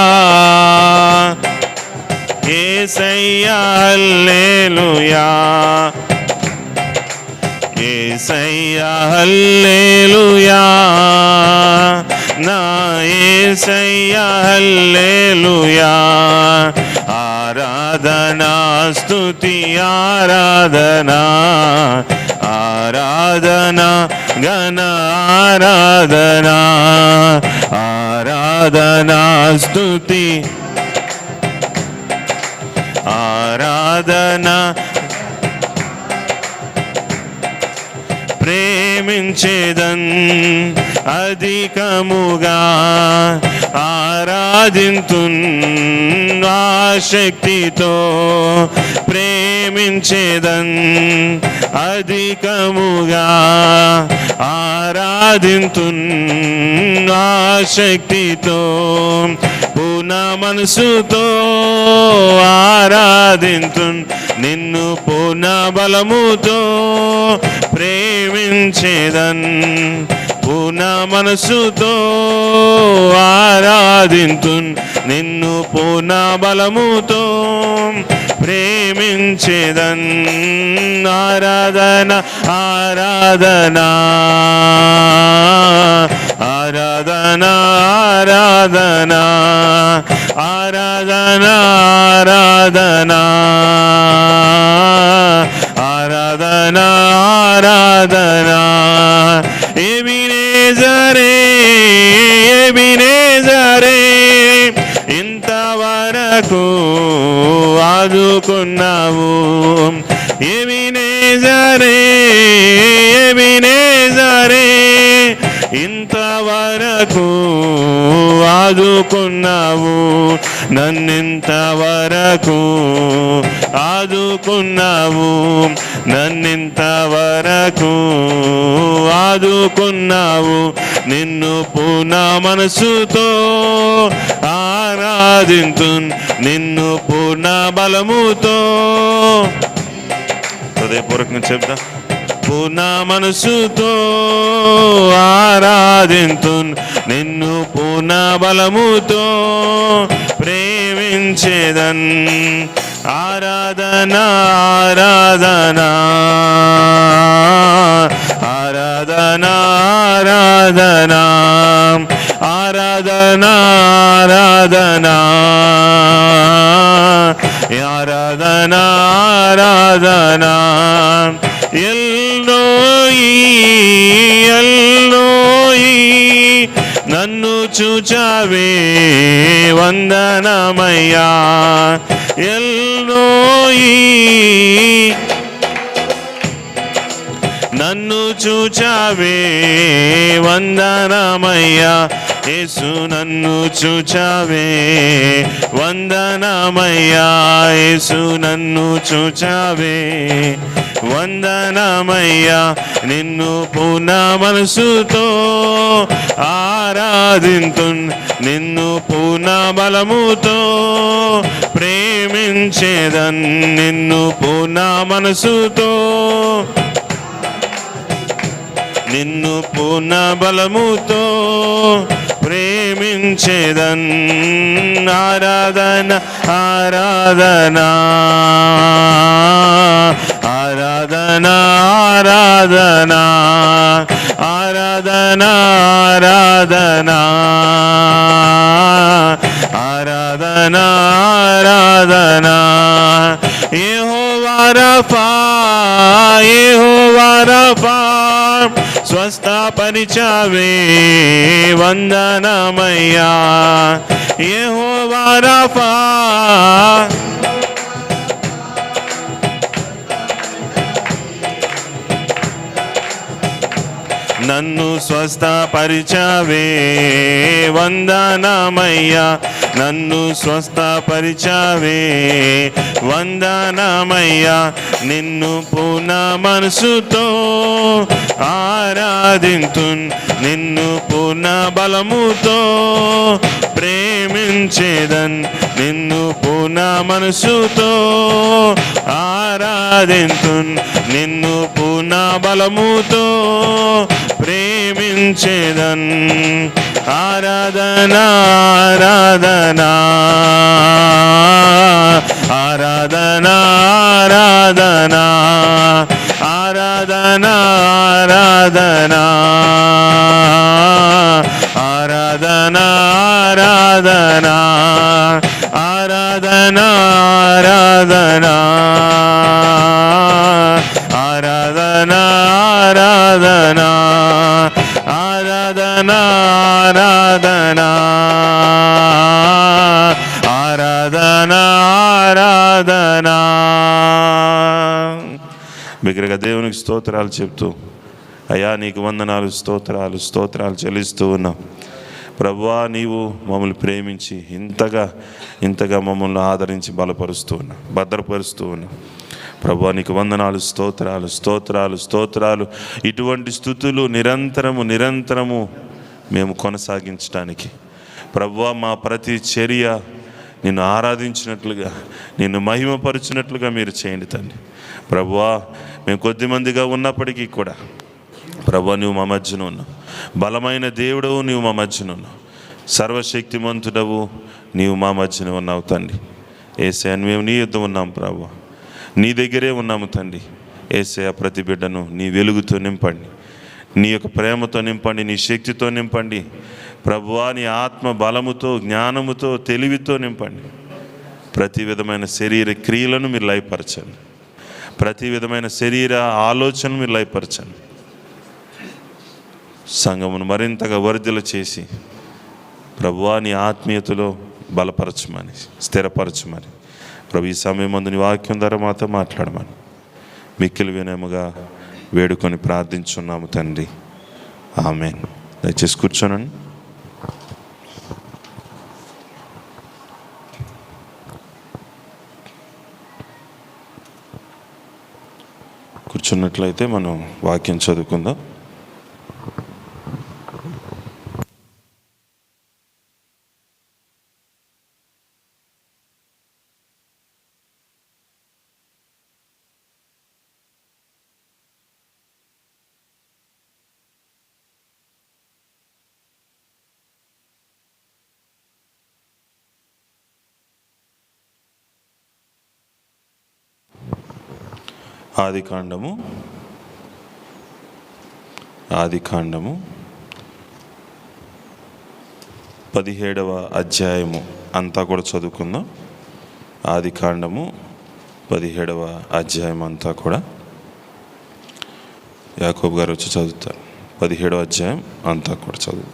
యేసయ్యా హల్లెలూయా, యేసయ్యా హల్లెలూయా, నా యేసయ్యా హల్లెలూయా. ఆరాధన స్తుతి ఆరాధన, ఆరాధన ఘన ఆరాధన, ఆరాధన స్తుతి ఆరాధన. ప్రేమించేదన్ అధికముగా ఆరాధింతున్ ఆసక్తితో. ప్రేమించేదన్ అధికముగా ఆరాధింతున్ ఆసక్తితో. పూర్ణ మనసుతో ఆరాధింతున్ నిన్ను పూర్ణ బలముతో. ప్రేమించేదన్ పూర్ణ మనసుతో ఆరాధింతున్ నిన్ను పూర్ణ బలముతో ప్రేమించేదన్. ఆరాధన ఆరాధన ఆరాధన ఆరాధన ఆరాధన ఆరాధన ఆరాధన ఆరాధన. ఎబినేజరే ఎబినేజరే ఇంతవరకు ఆదుకున్నావు. ఎబినేజరే ఎబినేజరే ఇంతవరకు ఆదుకున్నావు. నన్నింతవరకు ఆదుకున్నావు. నన్నింతవరకు ఆదుకున్నావు. నిన్ను పూర్ణ మనసుతో ఆరాధింతున్ నిన్ను పూర్ణ బలముతో. హృదయపూర్వకంగా చెప్తా. పూర్ణ మనసుతో ఆరాధింతున్ నిన్ను పూర్ణ బలముతో ప్రేమించేదన్. ఆరాధన ఆరాధన ఆరాధన ఆరాధన ఆరాధన ఆరాధన ఆరాధన ఆరాధన. ఎల్లోయి ఎల్లోయి నన్ను చూచావే వందనమయ్యా. ఎల్లోయి నన్ను చూచావే వందనమయ్యా. యేసు నన్ను చూచావే వందనమయ్యా. యేసు నన్ను చూచావే వందనమయ్యా. నిన్ను పూర్ణ మనసుతో ఆరాధింతున్ నిన్ను పూర్ణ బలముతో ప్రేమించేదన్. నిన్ను పూర్ణ మనసుతో నిన్ను పూర్ణ బలముతో ప్రేమించేదన్. ఆరాధన ఆరాధన ఆరాధన ఆరాధన ఆరాధన ఆరాధన ఆరాధన ఆరాధన. యెహోవా రఫా యెహోవా రఫా స్వస్థపరిచావే వందనమయ్యా. యెహోవా రఫా నన్ను స్వస్థపరిచావే వందనమయ్యా. నన్ను స్వస్థపరిచావే వందనమయ్యా. నిన్ను పూర్ణ మనసుతో ఆరాధింతున్ నిన్ను పూర్ణ బలముతో ప్రేమించేదన్. నిన్ను పూర్ణ మనసుతో ఆరాధింతున్ నిన్ను పూర్ణ బలముతో ప్రేమించేదన్. ఆరాధన ఆరాధన ఆరాధన ఆరాధన ఆరాధన ఆరాధన ఆరాధన ఆరాధన ఆరాధన ఆరాధన ఆరాధన ఆరాధన ఆరాధన ఆరాధన ఆరాధన ఆరాధన. బిగ్గరగా దేవునికి స్తోత్రాలు చెప్తూ, అయ్యా నీకు వందనాలు, స్తోత్రాలు స్తోత్రాలు చెల్లిస్తూ ఉన్నాం. ప్రభువా, నీవు మమ్మల్ని ప్రేమించి ఇంతగా మమ్మల్ని ఆదరించి బలపరుస్తూ ఉన్నావు, భద్రపరుస్తూ ఉన్నావు. ప్రభువా, నీకు వందనాలు, స్తోత్రాలు స్తోత్రాలు స్తోత్రాలు. ఇటువంటి స్తుతులు నిరంతరము మేము కొనసాగించడానికి ప్రభువా, మా ప్రతి చర్య నిన్ను ఆరాధించినట్లుగా, నిన్ను మహిమపరిచినట్లుగా మీరు చేయండి తండ్రి. ప్రభువా, మేము కొద్దిమందిగా ఉన్నప్పటికీ కూడా ప్రభువా, నువ్వు మా మధ్యన ఉన్నావు. బలమైన దేవుడవు నీవు మా మధ్యన ఉన్నావు, సర్వశక్తిమంతుడవు నీవు మా మధ్యన ఉన్నావు తండ్రి. యేసయ్య మేము నీ యుద్ధం ఉన్నాం ప్రభువా, నీ దగ్గరే ఉన్నాము తండ్రి. యేసయ్య ప్రతి బిడ్డను నీ వెలుగుతో నింపండి, నీ యొక్క ప్రేమతో నింపండి, నీ శక్తితో నింపండి ప్రభువా, నీ ఆత్మ బలముతో జ్ఞానముతో తెలివితో నింపండి. ప్రతి విధమైన శరీర క్రియలను మీరు లయపరచండి, ప్రతి విధమైన శరీర ఆలోచనలు మీరు లయపరచండి. సంఘమును మరింతగా వర్ధిల్ల చేసి ప్రభువా నీ ఆత్మీయతలో బలపరచమని, స్థిరపరచమని ప్రభు ఈ సమయం ముందు నీ వాక్యం ద్వారా మాతో మాట్లాడమని మిక్కిలి వినయముగా వేడుకొని ప్రార్థించున్నాము తండ్రి. ఆమేన్. దయచేసి కూర్చోనండి. కూర్చున్నట్లయితే మనం వాక్యం చదువుకుందాం. ఆదికాండము 17వ అధ్యాయము అంతా కూడా చదువుకుందాం. ఆదికాండము 17వ అధ్యాయం అంతా కూడా యాకోబు గారు వచ్చి చదువుతారు. 17వ అధ్యాయం అంతా కూడా చదువు.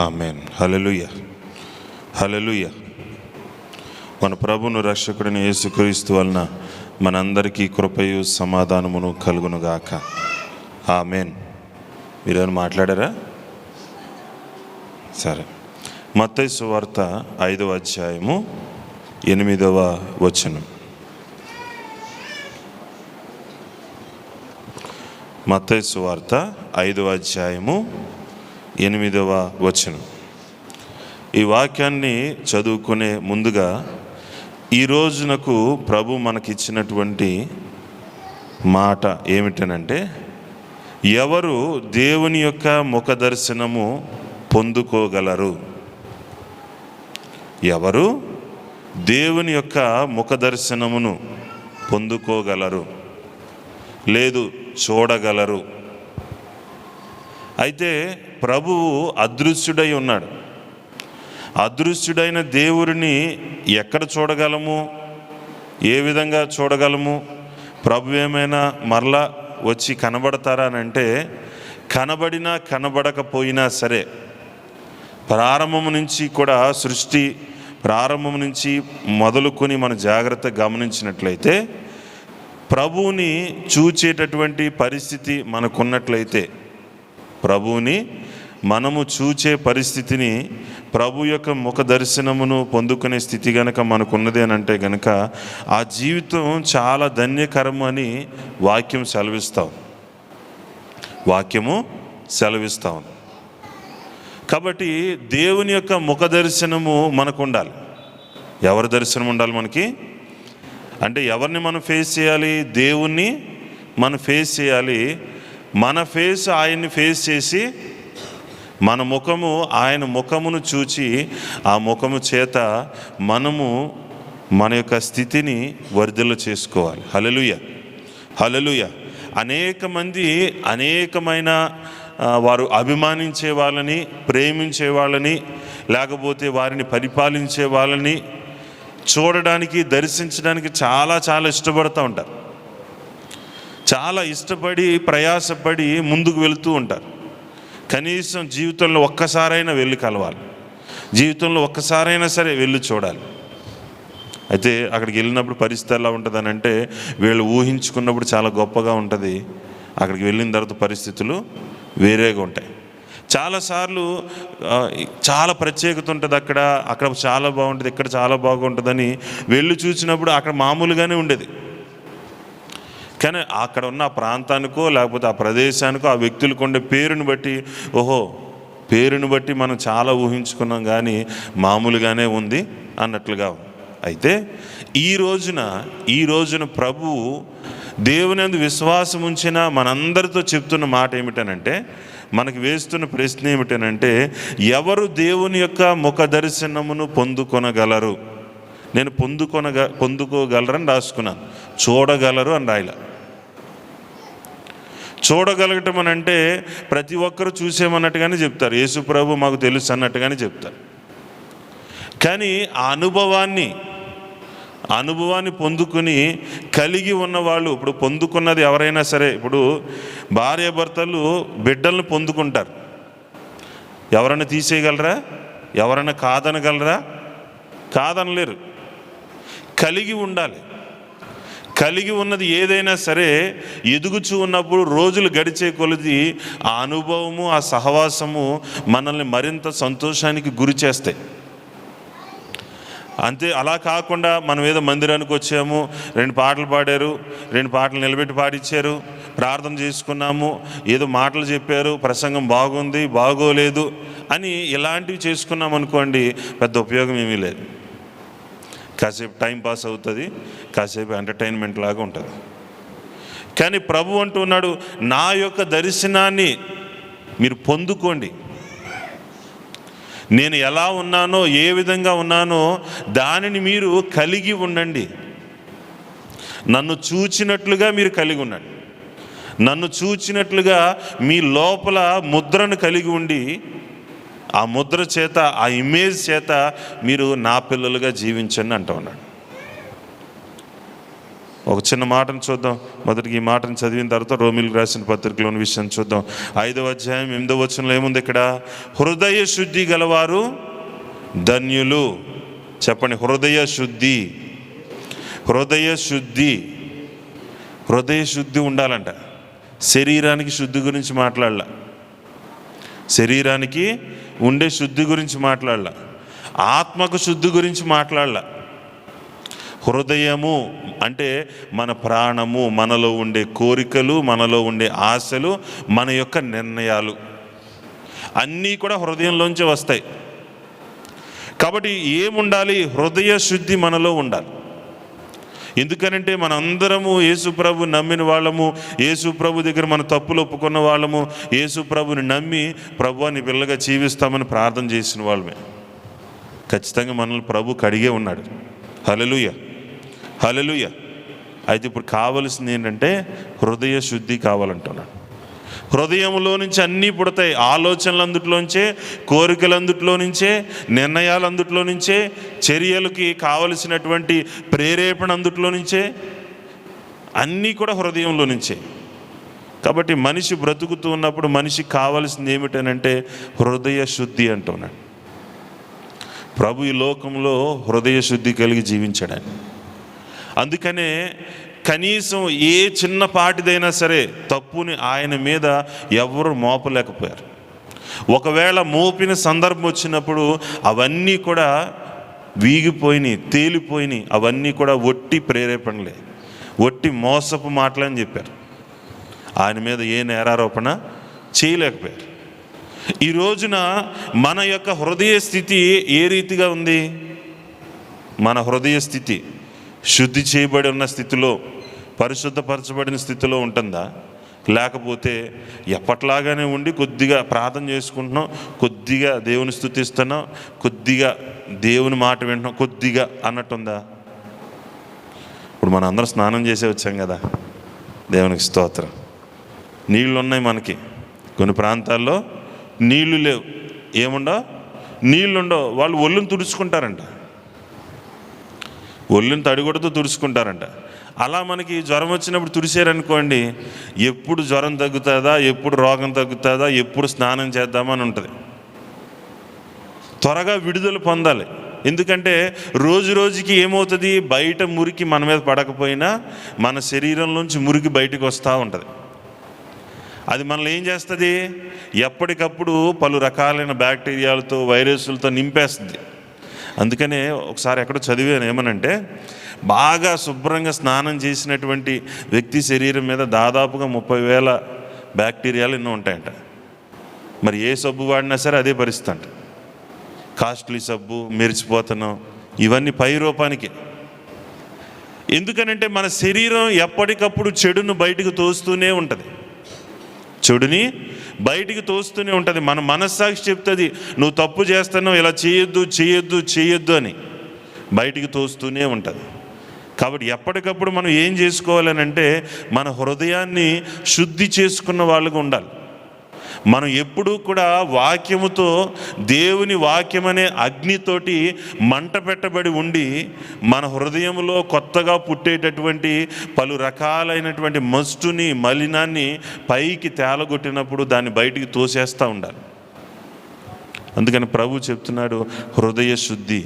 ఆమేన్. హల్లెలూయా, హల్లెలూయా. మన ప్రభువును రక్షకుడిని యేసుక్రీస్తు వలన మనందరికీ కృపయు సమాధానమును కలుగునుగాక. ఆమేన్. మీరేమైనా మాట్లాడారా? సరే. మత్తయి సువార్త 5వ అధ్యాయము 8వ వచనం. మత్తయి సువార్త 5వ అధ్యాయము 8వ వచనం. ఈ వాక్యాన్ని చదువుకునే ముందుగా ఈ రోజునకు ప్రభు మనకిచ్చినటువంటి మాట ఏమిటనంటే, ఎవరు దేవుని యొక్క ముఖ దర్శనము పొందుకోగలరు? ఎవరు దేవుని యొక్క ముఖ దర్శనమును పొందుకోగలరు, లేదు చూడగలరు? అయితే ప్రభువు అదృశ్యుడై ఉన్నాడు. అదృశ్యుడైన దేవుడిని ఎక్కడ చూడగలము? ఏ విధంగా చూడగలము? ప్రభు ఏమైనా మరలా వచ్చి కనబడతారా అని అంటే, కనబడినా కనబడకపోయినా సరే, ప్రారంభం నుంచి కూడా సృష్టి ప్రారంభం నుంచి మొదలుకొని మన జాగ్రత్తగా గమనించినట్లయితే, ప్రభువుని చూచేటటువంటి పరిస్థితి మనకున్నట్లయితే, ప్రభువుని మనము చూచే పరిస్థితిని, ప్రభు యొక్క ముఖ దర్శనమును పొందుకునే స్థితి గనక మనకున్నది అని అంటే గనక ఆ జీవితం చాలా ధన్యకరం అని వాక్యం సెలవిస్తాం. వాక్యము సెలవిస్తాం. కాబట్టి దేవుని యొక్క ముఖ దర్శనము మనకు ఉండాలి. ఎవరి దర్శనం ఉండాలి మనకి అంటే, ఎవరిని మనం ఫేస్ చేయాలి? దేవుణ్ణి మనం ఫేస్ చేయాలి. మన ఫేస్ ఆయన్ని ఫేస్ చేసి, మన ముఖము ఆయన ముఖమును చూచి, ఆ ముఖము చేత మనము మన యొక్క స్థితిని వర్ధిల్ల చేసుకోవాలి. హల్లెలూయా, హల్లెలూయా. అనేక మంది అనేకమైన వారు అభిమానించే వాళ్ళని, ప్రేమించే వాళ్ళని, లేకపోతే వారిని పరిపాలించే వాళ్ళని చూడడానికి, దర్శించడానికి చాలా చాలా ఇష్టపడుతూ ఉంటారు. చాలా ఇష్టపడి ప్రయాసపడి ముందుకు వెళుతూ ఉంటారు. కనీసం జీవితంలో ఒక్కసారైనా వెళ్ళి కలవాలి, జీవితంలో ఒక్కసారైనా సరే వెళ్ళి చూడాలి. అయితే అక్కడికి వెళ్ళినప్పుడు పరిస్థితి ఎలా ఉంటుందని అంటే, వీళ్ళు ఊహించుకున్నప్పుడు చాలా గొప్పగా ఉంటుంది, అక్కడికి వెళ్ళిన తర్వాత పరిస్థితులు వేరేగా ఉంటాయి. చాలాసార్లు చాలా ప్రత్యేకత ఉంటుంది, అక్కడ చాలా బాగుంటుంది, ఇక్కడ చాలా బాగుంటుందని వెళ్ళి చూసినప్పుడు అక్కడ మామూలుగానే ఉండేది. కానీ అక్కడ ఉన్న ఆ ప్రాంతానికో, లేకపోతే ఆ ప్రదేశానికో, ఆ వ్యక్తులకు ఉండే పేరుని బట్టి, ఓహో పేరుని బట్టి మనం చాలా ఊహించుకున్నాం, కానీ మామూలుగానే ఉంది అన్నట్లుగా. అయితే ఈ రోజున ప్రభువు దేవుని యందు విశ్వాసం ఉంచిన మనందరితో చెప్తున్న మాట ఏమిటనంటే, మనకి వేస్తున్న ప్రశ్న ఏమిటనంటే, ఎవరు దేవుని యొక్క ముఖ దర్శనమును పొందుకొనగలరు? నేను పొందుకోగలరని రాసుకున్నాను, చూడగలరు అని రాయలే. చూడగలగటం అని అంటే ప్రతి ఒక్కరు చూసేమన్నట్టుగానే చెప్తారు, యేసు ప్రభు మాకు తెలుసు అన్నట్టుగానే చెప్తారు. కానీ ఆ అనుభవాన్ని పొందుకుని కలిగి ఉన్నవాళ్ళు, ఇప్పుడు పొందుకున్నది ఎవరైనా సరే, ఇప్పుడు భార్యాభర్తలు బిడ్డలను పొందుకుంటారు. ఎవరైనా తీసేయగలరా? ఎవరైనా కాదనగలరా? కాదనలేరు. కలిగి ఉండాలి. కలిగి ఉన్నది ఏదైనా సరే ఎదుగుచూ ఉన్నప్పుడు, రోజులు గడిచే కొలది ఆ అనుభవము, ఆ సహవాసము మనల్ని మరింత సంతోషానికి గురి చేస్తాయి. అంతే. అలా కాకుండా మనం ఏదో మందిరానికి వచ్చాము, 2 పాటలు పాడారు, 2 పాటలు నిలబెట్టి పాడిచ్చారు, ప్రార్థన చేసుకున్నాము, ఏదో మాటలు చెప్పారు, ప్రసంగం బాగుంది బాగోలేదు అని ఇలాంటివి చేసుకున్నాం అనుకోండి, పెద్ద ఉపయోగం ఏమీ లేదు. కాసేపు టైం పాస్ అవుతుంది, కాసేపు ఎంటర్టైన్మెంట్ లాగా ఉంటుంది. కానీ ప్రభు అంటున్నాడు, నా యొక్క దర్శనాన్ని మీరు పొందుకోండి. నేను ఎలా ఉన్నానో, ఏ విధంగా ఉన్నానో దానిని మీరు కలిగి ఉండండి. నన్ను చూచినట్లుగా మీరు కలిగి ఉండండి. నన్ను చూచినట్లుగా మీ లోపల ముద్రను కలిగి ఉండి, ఆ ముద్ర చేత, ఆ ఇమేజ్ చేత మీరు నా పిల్లలుగా జీవించండి అంటూ ఉన్నాడు. ఒక చిన్న మాటను చూద్దాం. మొదటికి ఈ మాటను చదివిన తర్వాత రోమిలకు రాసిన పత్రికలోని విషయాన్ని చూద్దాం. 5వ అధ్యాయం 8వ వచనంలో ఏముంది ఇక్కడ? హృదయ శుద్ధి గలవారు ధన్యులు. చెప్పండి, హృదయ శుద్ధి. హృదయ శుద్ధి, హృదయ శుద్ధి ఉండాలంట. శరీరానికి శుద్ధి గురించి మాట్లాడాల, శరీరానికి ఉండే శుద్ధి గురించి మాట్లాడాల, ఆత్మకు శుద్ధి గురించి మాట్లాడాల. హృదయము అంటే మన ప్రాణము, మనలో ఉండే కోరికలు, మనలో ఉండే ఆశలు, మన యొక్క నిర్ణయాలు అన్నీ కూడా హృదయంలోంచి వస్తాయి. కాబట్టి ఏముండాలి? హృదయ శుద్ధి మనలో ఉండాలి. ఎందుకనంటే మనందరము యేసుప్రభు నమ్మిన వాళ్ళము, యేసుప్రభు దగ్గర మన తప్పులు ఒప్పుకున్న వాళ్ళము, యేసుప్రభుని నమ్మి ప్రభువా నీ పిల్లగా జీవిస్తామని ప్రార్థన చేసిన వాళ్ళమే. ఖచ్చితంగా మనల్ని ప్రభు కడిగే ఉన్నాడు. హల్లెలూయా, హల్లెలూయా. అయితే ఇప్పుడు కావలసింది ఏంటంటే హృదయ శుద్ధి కావాలంటున్నాడు. హృదయంలో నుంచి అన్నీ పుడతాయి. ఆలోచనలు అందుట్లోంచే, కోరికలు అందుట్లో నుంచే, నిర్ణయాలు అందుట్లో నుంచే, చర్యలకి కావలసినటువంటి ప్రేరేపణ అందుట్లో నుంచే, అన్నీ కూడా హృదయంలో నుంచే. కాబట్టి మనిషి బ్రతుకుతూ ఉన్నప్పుడు మనిషికి కావాల్సింది ఏమిటనంటే హృదయ శుద్ధి అంటున్నాడు. ప్రభు ఈ లోకంలో హృదయ శుద్ధి కలిగి జీవించాడని. అందుకనే కనీసం ఏ చిన్నపాటిదైనా సరే తప్పుని ఆయన మీద ఎవరు మోపలేకపోయారు. ఒకవేళ మోపిన సందర్భం వచ్చినప్పుడు అవన్నీ కూడా వీగిపోయినాయి, తేలిపోయినాయి. అవన్నీ కూడా ఒట్టి ప్రేరేపణలే, ఒట్టి మోసపు మాటలని చెప్పారు. ఆయన మీద ఏ నేరారోపణ చేయలేకపోయారు. ఈ రోజున మన యొక్క హృదయ స్థితి ఏ రీతిగా ఉంది? మన హృదయ స్థితి శుద్ధి చేయబడి ఉన్న స్థితిలో, పరిశుద్ధపరచబడిన స్థితిలో ఉంటుందా? లేకపోతే ఎప్పట్లాగానే ఉండి కొద్దిగా ప్రార్థన చేసుకుంటున్నాం, కొద్దిగా దేవుని స్తుతిస్తున్నాం, కొద్దిగా దేవుని మాట వింటున్నాం, కొద్దిగా అన్నట్టుందా? ఇప్పుడు మనం అందరం స్నానం చేసే వచ్చాం కదా, దేవునికి స్తోత్రం. నీళ్ళు ఉన్నాయి మనకి, కొన్ని ప్రాంతాల్లో నీళ్లు లేవు. ఏముండవు, నీళ్ళుండవు. వాళ్ళు ఒళ్ళుని తుడుచుకుంటారంట, ఒళ్ళుని తడిగొడుతూ తుడుచుకుంటారంట. అలా మనకి జ్వరం వచ్చినప్పుడు తుడిచారనుకోండి, ఎప్పుడు జ్వరం తగ్గుతుందా, ఎప్పుడు రోగం తగ్గుతుందా, ఎప్పుడు స్నానం చేద్దామని ఉంటుంది. త్వరగా విడుదల పొందాలి. ఎందుకంటే రోజు రోజుకి ఏమవుతుంది, బయట మురికి మన మీద పడకపోయినా మన శరీరంలోంచి మురికి బయటకు వస్తూ ఉంటుంది. అది మనల్ని ఏం చేస్తుంది? ఎప్పటికప్పుడు పలు రకాలైన బ్యాక్టీరియాలతో, వైరస్లతో నింపేస్తుంది. అందుకనే ఒకసారి ఎక్కడో చదివాను, ఏమనంటే బాగా శుభ్రంగా స్నానం చేసినటువంటి వ్యక్తి శరీరం మీద దాదాపుగా 30,000 బ్యాక్టీరియాలు ఎన్నో ఉంటాయంట. మరి ఏ సబ్బు వాడినా సరే అదే పరిస్థితి అంట. కాస్ట్లీ సబ్బు, మెరిచిపోతున్నాం, ఇవన్నీ పై రూపానికి. ఎందుకనంటే మన శరీరం ఎప్పటికప్పుడు చెడును బయటకు తోస్తూనే ఉంటుంది, చెడుని బయటికి తోస్తూనే ఉంటుంది. మన మనస్సాక్షి చెప్తుంది నువ్వు తప్పు చేస్తున్నావు, ఇలా చేయొద్దు చేయొద్దు చేయొద్దు అని బయటికి తోస్తూనే ఉంటుంది. కాబట్టి ఎప్పటికప్పుడు మనం ఏం చేసుకోవాలని అంటే మన హృదయాన్ని శుద్ధి చేసుకున్న వాళ్ళుగా ఉండాలి. మనం ఎప్పుడూ కూడా వాక్యముతో, దేవుని వాక్యం అనే అగ్నితోటి మంట పెట్టబడి ఉండి మన హృదయంలో కొత్తగా పుట్టేటటువంటి పలు రకాలైనటువంటి మస్టుని, మలినాన్ని పైకి తేలగొట్టినప్పుడు దాన్ని బయటికి తోసేస్తూ ఉండాలి. అందుకని ప్రభు చెప్తున్నాడు హృదయ శుద్ధి.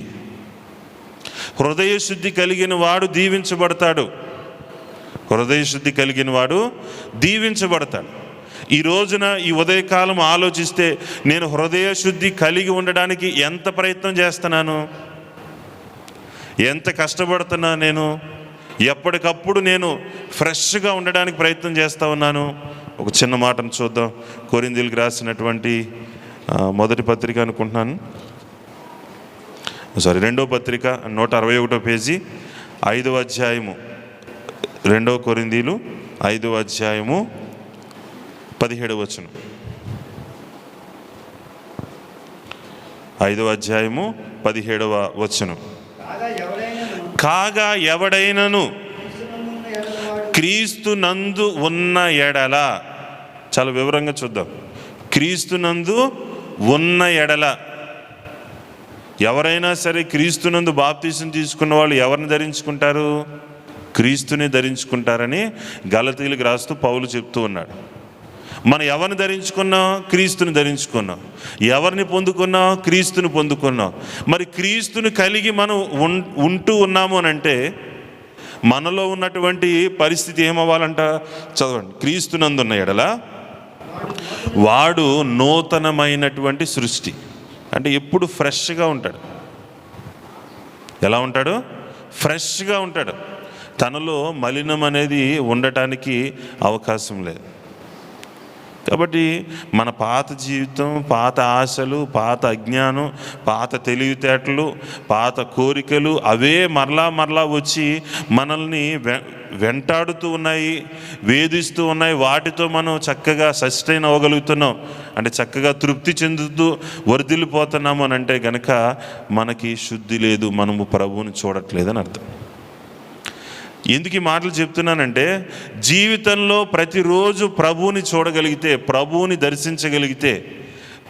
హృదయ శుద్ధి కలిగిన వాడు దీవించబడతాడు. హృదయ శుద్ధి కలిగిన వాడు దీవించబడతాడు. ఈ రోజున ఈ ఉదయకాలం ఆలోచిస్తే నేను హృదయ శుద్ధి కలిగి ఉండడానికి ఎంత ప్రయత్నం చేస్తున్నాను, ఎంత కష్టపడుతున్నా, నేను ఎప్పటికప్పుడు నేను ఫ్రెష్గా ఉండడానికి ప్రయత్నం చేస్తూ ఉన్నాను. ఒక చిన్న మాటను చూద్దాం. కొరింథీయులకు రాసినటువంటి మొదటి పత్రిక అనుకుంటున్నాను, రెండో పత్రిక 161వ పేజీ 5వ అధ్యాయము, 2 కొరింథీయులు 5వ అధ్యాయము 17వ వచనం. 5వ అధ్యాయము 17వ వచనం. కాగా ఎవడైనను క్రీస్తు నందు ఉన్న ఎడల, చాలా వివరంగా చూద్దాం. క్రీస్తు నందు ఉన్న ఎడల, ఎవరైనా సరే క్రీస్తునందు బాప్తీసం తీసుకున్న వాళ్ళు ఎవరిని ధరించుకుంటారు? క్రీస్తుని ధరించుకుంటారని గలతీయులకు రాస్తూ పౌలు చెప్తూ ఉన్నాడు. మనం ఎవరిని ధరించుకున్నాం? క్రీస్తుని ధరించుకున్నాం. ఎవరిని పొందుకున్నాం? క్రీస్తుని పొందుకున్నాం. మరి క్రీస్తుని కలిగి మనం ఉంటూ ఉన్నాము అని అంటే మనలో ఉన్నటువంటి పరిస్థితి ఏమవ్వాలంట? చదవండి. క్రీస్తునందున్న ఎడల వాడు నూతనమైనటువంటి సృష్టి. అంటే ఎప్పుడు ఫ్రెష్గా ఉంటాడు. ఎలా ఉంటాడు? ఫ్రెష్గా ఉంటాడు. తనలో మలినం అనేది ఉండటానికి అవకాశం లేదు. కాబట్టి మన పాత జీవితం, పాత ఆశలు, పాత అజ్ఞానం, పాత తెలివితేటలు, పాత కోరికలు అవే మరలా వచ్చి మనల్ని వెంటాడుతూ ఉన్నాయి, వేధిస్తూ ఉన్నాయి. వాటితో మనం చక్కగా సస్టైన్ అవ్వగలుగుతున్నాం అంటే చక్కగా తృప్తి చెందుతూ వర్ధిల్లిపోతున్నాము అని అంటే గనక మనకి శుద్ధి లేదు, మనము ప్రభువుని చూడట్లేదని అర్థం. ఎందుకు ఈ మాటలు చెప్తున్నానంటే జీవితంలో ప్రతిరోజు ప్రభువుని చూడగలిగితే, ప్రభువుని దర్శించగలిగితే,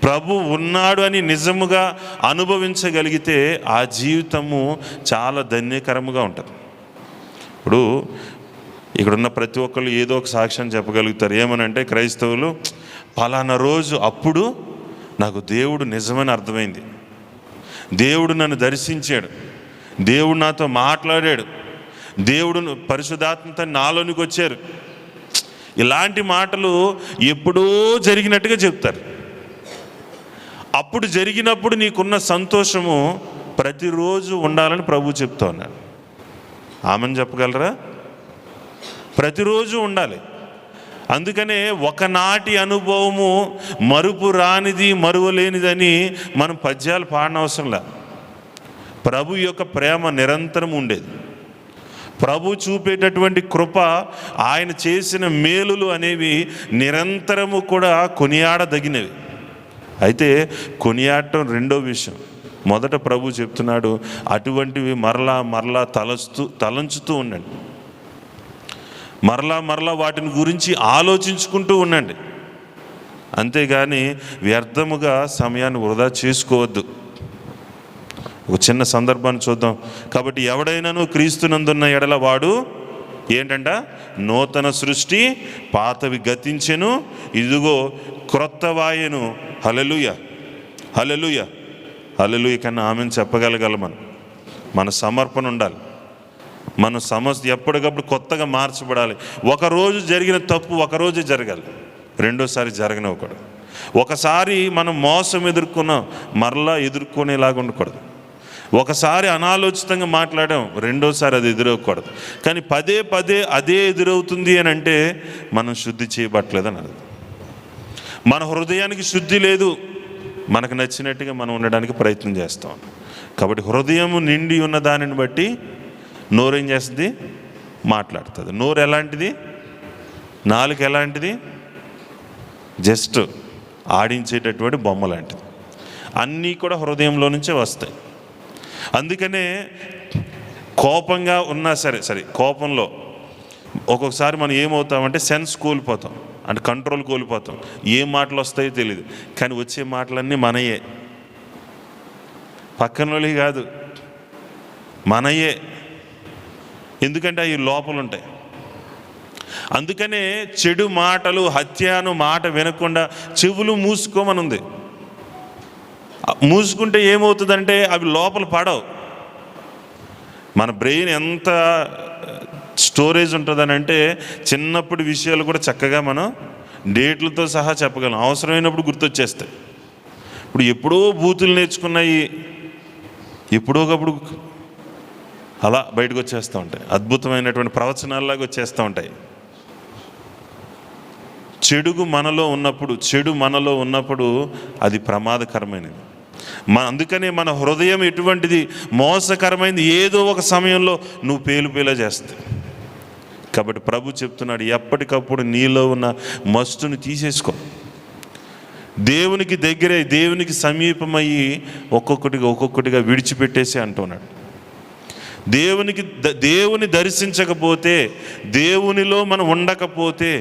ప్రభు ఉన్నాడు అని నిజముగా అనుభవించగలిగితే ఆ జీవితము చాలా ధన్యకరముగా ఉంటుంది. ఇప్పుడు ఇక్కడున్న ప్రతి ఒక్కళ్ళు ఏదో ఒక సాక్ష్యం చెప్పగలుగుతారు. ఏమనంటే క్రైస్తవులు, పలానా రోజు అప్పుడు నాకు దేవుడు నిజమని అర్థమైంది, దేవుడు నన్ను దర్శించాడు, దేవుడు నాతో మాట్లాడాడు, దేవుడు పరిశుద్ధాత్మతో నాలోనికి వచ్చారు. ఇలాంటి మాటలు ఎప్పుడో జరిగినట్టుగా చెప్తారు. అప్పుడు జరిగినప్పుడు నీకున్న సంతోషము ప్రతిరోజు ఉండాలని ప్రభు చెప్తా ఉన్నాడు. ఆమెను చెప్పగలరా? ప్రతిరోజు ఉండాలి. అందుకనే ఒకనాటి అనుభవము మరుపు రానిది, మరువలేనిదని మనం పద్యాలు పాడనవసరంలా. ప్రభు యొక్క ప్రేమ నిరంతరం ఉండేది. ప్రభు చూపేటటువంటి కృప, ఆయన చేసిన మేలులు అనేవి నిరంతరము కూడా కొనియాడదగినవి. అయితే కొనియాడటం రెండో విషయం. మొదట ప్రభు చెప్తున్నాడు అటువంటివి మరలా తలంచుతూ ఉండండి, మరలా వాటిని గురించి ఆలోచించుకుంటూ ఉండండి. అంతేగాని వ్యర్థముగా సమయాన్ని వృధా చేసుకోవద్దు. ఒక చిన్న సందర్భాన్ని చూద్దాం. కాబట్టి ఎవడైనాను క్రీస్తునందున్న ఎడల వాడు ఏంటంట? నూతన సృష్టి, పాతవి గతించెను, ఇదిగో క్రొత్తవాయెను. హల్లెలూయా, హల్లెలూయా, హల్లెలూయా కన్నా ఆమెను చెప్పగలగాలి. మన సమర్పణ ఉండాలి. మన సమస్య ఎప్పటికప్పుడు కొత్తగా మార్చబడాలి. ఒకరోజు జరిగిన తప్పు ఒకరోజే జరగాలి, రెండోసారి జరగనివ్వకూడదు. ఒకసారి మనం మోసం ఎదుర్కొన్నాం, మరలా ఎదుర్కొనేలాగా ఉండకూడదు. ఒకసారి అనాలోచితంగా మాట్లాడాం, రెండోసారి అది ఎదురవ్వకూడదు. కానీ పదే అదే ఎదురవుతుంది అని అంటే మనం శుద్ధి చేయబట్టలేదని అర్థం. మన హృదయానికి శుద్ధి లేదు, మనకు నచ్చినట్టుగా మనం ఉండడానికి ప్రయత్నం చేస్తాం. కాబట్టి హృదయము నిండి ఉన్న దానిని బట్టి నోరేం చేస్తుంది? మాట్లాడుతుంది. నోరు ఎలాంటిది? నాలుక ఎలాంటిది? జస్ట్ ఆడించేటటువంటి బొమ్మ లాంటిది. అన్నీ కూడా హృదయంలో నుంచే వస్తాయి. అందుకనే కోపంగా ఉన్నా సరే కోపంలో ఒక్కొక్కసారి మనం ఏమవుతామంటే సెన్స్ కోల్పోతాం, అంటే కంట్రోల్ కోల్పోతాం. ఏ మాటలు వస్తాయో తెలియదు, కానీ వచ్చే మాటలన్నీ మనయే, పక్కన వాళ్ళవి కాదు, మనయే. ఎందుకంటే అవి లోపల ఉంటాయి. అందుకనే చెడు మాటలు, హత్యను మాట వినకుండా చెవులు మూసుకోమనుంది. మూసుకుంటే ఏమవుతుందంటే అవి లోపల పడవు. మన బ్రెయిన్ ఎంత స్టోరేజ్ ఉంటుందని అంటే చిన్నప్పుడు విషయాలు కూడా చక్కగా మనం డేట్లతో సహా చెప్పగలం, అవసరమైనప్పుడు గుర్తొచ్చేస్తాయి. ఇప్పుడు ఎప్పుడో బూతులు నేర్చుకున్నాయి, ఎప్పుడోకప్పుడు అలా బయటకు వచ్చేస్తూ ఉంటాయి, అద్భుతమైనటువంటి ప్రవచనాల్లాగా వచ్చేస్తూ ఉంటాయి. చెడు మనలో ఉన్నప్పుడు అది ప్రమాదకరమైనది. అందుకనే మన హృదయం ఎటువంటిది? మోసకరమైనది. ఏదో ఒక సమయంలో నువ్వు పేలుపేలా చేస్తాయి. కాబట్టి ప్రభు చెప్తున్నాడు, ఎప్పటికప్పుడు నీలో ఉన్న మస్టుని తీసేసుకో. దేవునికి దగ్గరే, దేవునికి సమీపమయ్యి ఒక్కొక్కటిగా విడిచిపెట్టేసి అంటున్నాడు. దేవుని దర్శించకపోతే, దేవునిలో మనం ఉండకపోతే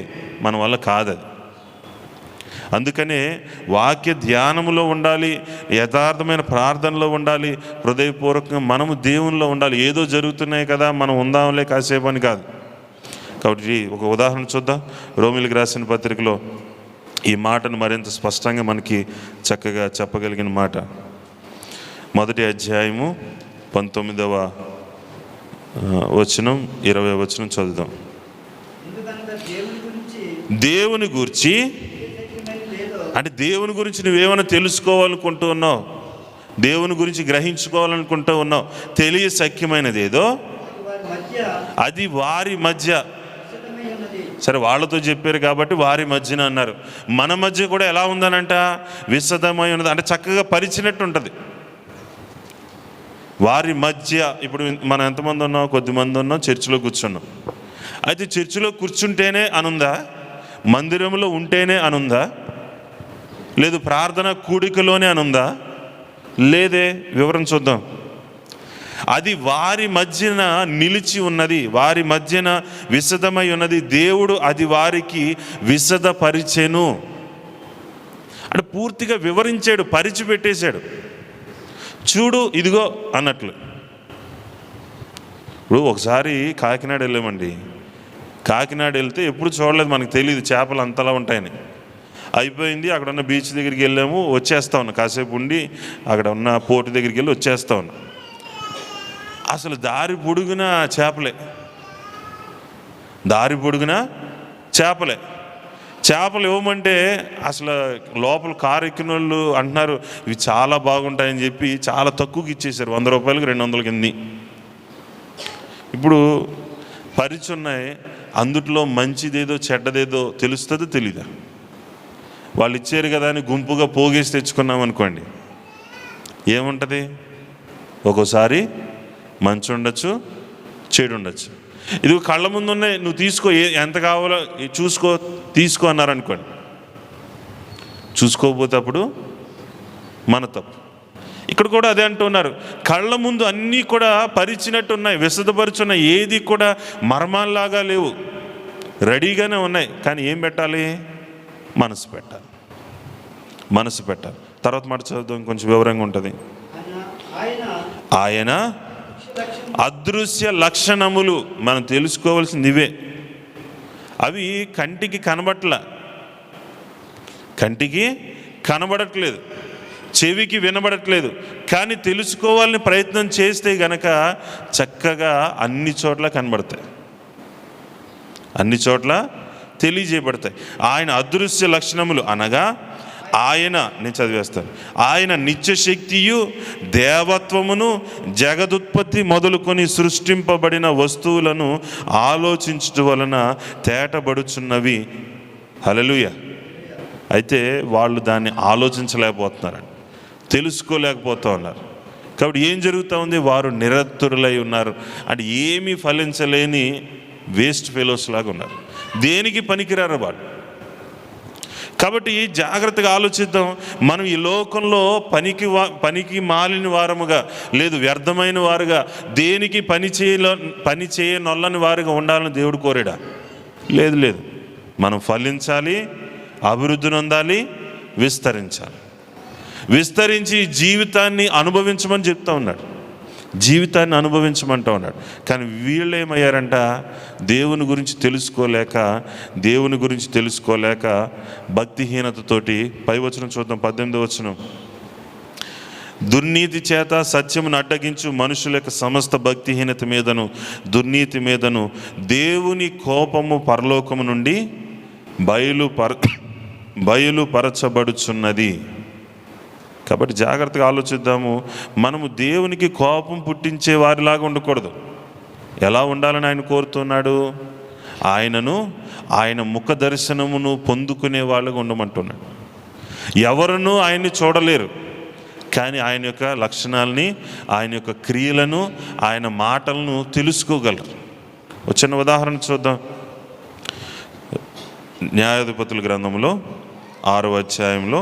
మన వల్ల కాదది. అందుకనే వాక్య ధ్యానములో ఉండాలి, యథార్థమైన ప్రార్థనలో ఉండాలి, హృదయపూర్వకంగా మనము దేవునిలో ఉండాలి. ఏదో జరుగుతున్నాయి కదా మనం ఉందాంలే కాసేపు అని కాదు. కాబట్టి ఒక ఉదాహరణ చూద్దాం. రోమిలికి రాసిన పత్రికలో ఈ మాటను మరింత స్పష్టంగా మనకి చక్కగా చెప్పగలిగిన మాట. 1వ అధ్యాయము 19వ వచనం 20వ వచనం చదువుదాం. దేవుని గురించి అంటే దేవుని గురించి నువ్వేమైనా తెలుసుకోవాలనుకుంటూ ఉన్నావు, దేవుని గురించి గ్రహించుకోవాలనుకుంటూ ఉన్నావు, తెలియశక్యమైనది ఏదో అది వారి మధ్య. సరే, వాళ్ళతో చెప్పారు కాబట్టి వారి మధ్యన అన్నారు. మన మధ్య కూడా ఎలా ఉందనంట, విశదమై ఉన్నది, అంటే చక్కగా పరిచినట్టు ఉంటుంది. వారి మధ్య. ఇప్పుడు మనం ఎంతమంది ఉన్నాం? కొద్దిమంది ఉన్నాం, చర్చిలో కూర్చున్నాం. అయితే చర్చిలో కూర్చుంటేనే అనుందా? మందిరంలో ఉంటేనే అనుందా? లేదు ప్రార్థన కూడికలోనే అనుందా? లేదే. వివరం చూద్దాం. అది వారి మధ్యన నిలిచి ఉన్నది, వారి మధ్యన విశదమై ఉన్నది. దేవుడు అది వారికి విశదపరిచెను అంటే పూర్తిగా వివరించాడు, పరిచి పెట్టేశాడు. చూడు ఇదిగో అన్నట్లు. ఇప్పుడు ఒకసారి కాకినాడ వెళ్ళామండి. కాకినాడ వెళ్తే ఎప్పుడు చూడలేదు, మనకు తెలియదు చేపలు అంతలా ఉంటాయని. అయిపోయింది, అక్కడ ఉన్న బీచ్ దగ్గరికి వెళ్ళాము, వచ్చేస్తా ఉన్నా. కాసేపు ఉండి అక్కడ ఉన్న పోర్టు దగ్గరికి వెళ్ళి వచ్చేస్తా ఉన్నా. అసలు దారి పొడుగున చేపలే, దారి పొడుగున చేపలే. చేపలు ఇవ్వమంటే అసలు లోపల కారు ఎక్కిన వాళ్ళు అంటున్నారు ఇవి చాలా బాగుంటాయని చెప్పి చాలా తక్కువకి ఇచ్చేసారు. 100 రూపాయలకి 200 కింది. ఇప్పుడు పరిచున్నాయి, అందుట్లో మంచిదేదో చెడ్డదేదో తెలుస్తుందో తెలీదా? వాళ్ళు ఇచ్చారు కదా అని గుంపుగా పోగేసి తెచ్చుకున్నాం అనుకోండి, ఏముంటుంది? ఒక్కోసారి మంచి ఉండొచ్చు, చెడు ఉండొచ్చు. ఇది కళ్ళ ముందు ఉన్నాయి, నువ్వు తీసుకో, ఎంత కావాలో చూసుకో, తీసుకో అన్నారనుకోండి. చూసుకోకపోతే అప్పుడు మన తప్పు. ఇక్కడ కూడా అదే అంటున్నారు. కళ్ళ ముందు అన్నీ కూడా పరిచినట్టు ఉన్నాయి, విశదపరుచున్నాయి, ఏది కూడా మర్మాల్లాగా లేవు, రెడీగానే ఉన్నాయి. కానీ ఏం పెట్టాలి? మనసు పెట్టాలి, మనసు పెట్టాలి. తర్వాత మాట చదువుతాం, కొంచెం వివరంగా ఉంటుంది. ఆయన అదృశ్య లక్షణములు మనం తెలుసుకోవాల్సింది ఇవే. అవి కంటికి కనబడట్లేదు, చెవికి వినబడట్లేదు. కానీ తెలుసుకోవాలని ప్రయత్నం చేస్తే గనక చక్కగా అన్ని చోట్ల కనబడతాయి, అన్ని చోట్ల తెలియజేయబడతాయి. ఆయన అదృశ్య లక్షణములు అనగా ఆయన, నేను చదివేస్తాను, ఆయన నిత్యశక్తియు దేవత్వమును జగదుత్పత్తి మొదలుకొని సృష్టింపబడిన వస్తువులను ఆలోచించడం వలన తేటబడుచున్నవి. హల్లెలూయా. అయితే వాళ్ళు దాన్ని ఆలోచించలేకపోతున్నారండి, తెలుసుకోలేకపోతూ ఉన్నారు. కాబట్టి ఏం జరుగుతూ ఉంది? వారు నిరతురులై ఉన్నారు. అంటే ఏమీ ఫలించలేని వేస్ట్ ఫెలోస్ లాగా ఉన్నారు, దేనికి పనికిరారు వాళ్ళు. కాబట్టి జాగ్రత్తగా ఆలోచిద్దాం. మనం ఈ లోకంలో పనికి మాలిన వారముగా, లేదు వ్యర్థమైన వారుగా, దేనికి పని చేయనొల్లని వారుగా ఉండాలని దేవుడు కోరాడా? లేదు, లేదు. మనం ఫలించాలి, అభివృద్ధి నొందాలి, విస్తరించి జీవితాన్ని అనుభవించమని చెప్తా ఉన్నాడు, జీవితాన్ని అనుభవించమంటూ ఉన్నాడు. కానీ వీళ్ళు ఏమయ్యారంట? దేవుని గురించి తెలుసుకోలేక భక్తిహీనతతోటి. పై వచనం చూద్దాం, 18వ వచనం. దుర్నీతి చేత సత్యమును అడ్డగించు మనుషుల యొక్క సమస్త భక్తిహీనత మీదను దుర్నీతి మీదను దేవుని కోపము పరలోకము నుండి బయలుపరచబడుచున్నది. కాబట్టి జాగ్రత్తగా ఆలోచిద్దాము. మనము దేవునికి కోపం పుట్టించే వారిలాగా ఉండకూడదు. ఎలా ఉండాలని ఆయన కోరుతున్నాడు? ఆయన ముఖ దర్శనమును పొందుకునే వాళ్ళగా ఉండమంటున్నాడు. ఎవరునూ ఆయన్ని చూడలేరు, కానీ ఆయన యొక్క లక్షణాలని, ఆయన యొక్క క్రియలను, ఆయన మాటలను తెలుసుకోగలరు. చిన్న ఉదాహరణ చూద్దాం. న్యాయాధిపతుల గ్రంథంలో 6వ అధ్యాయంలో,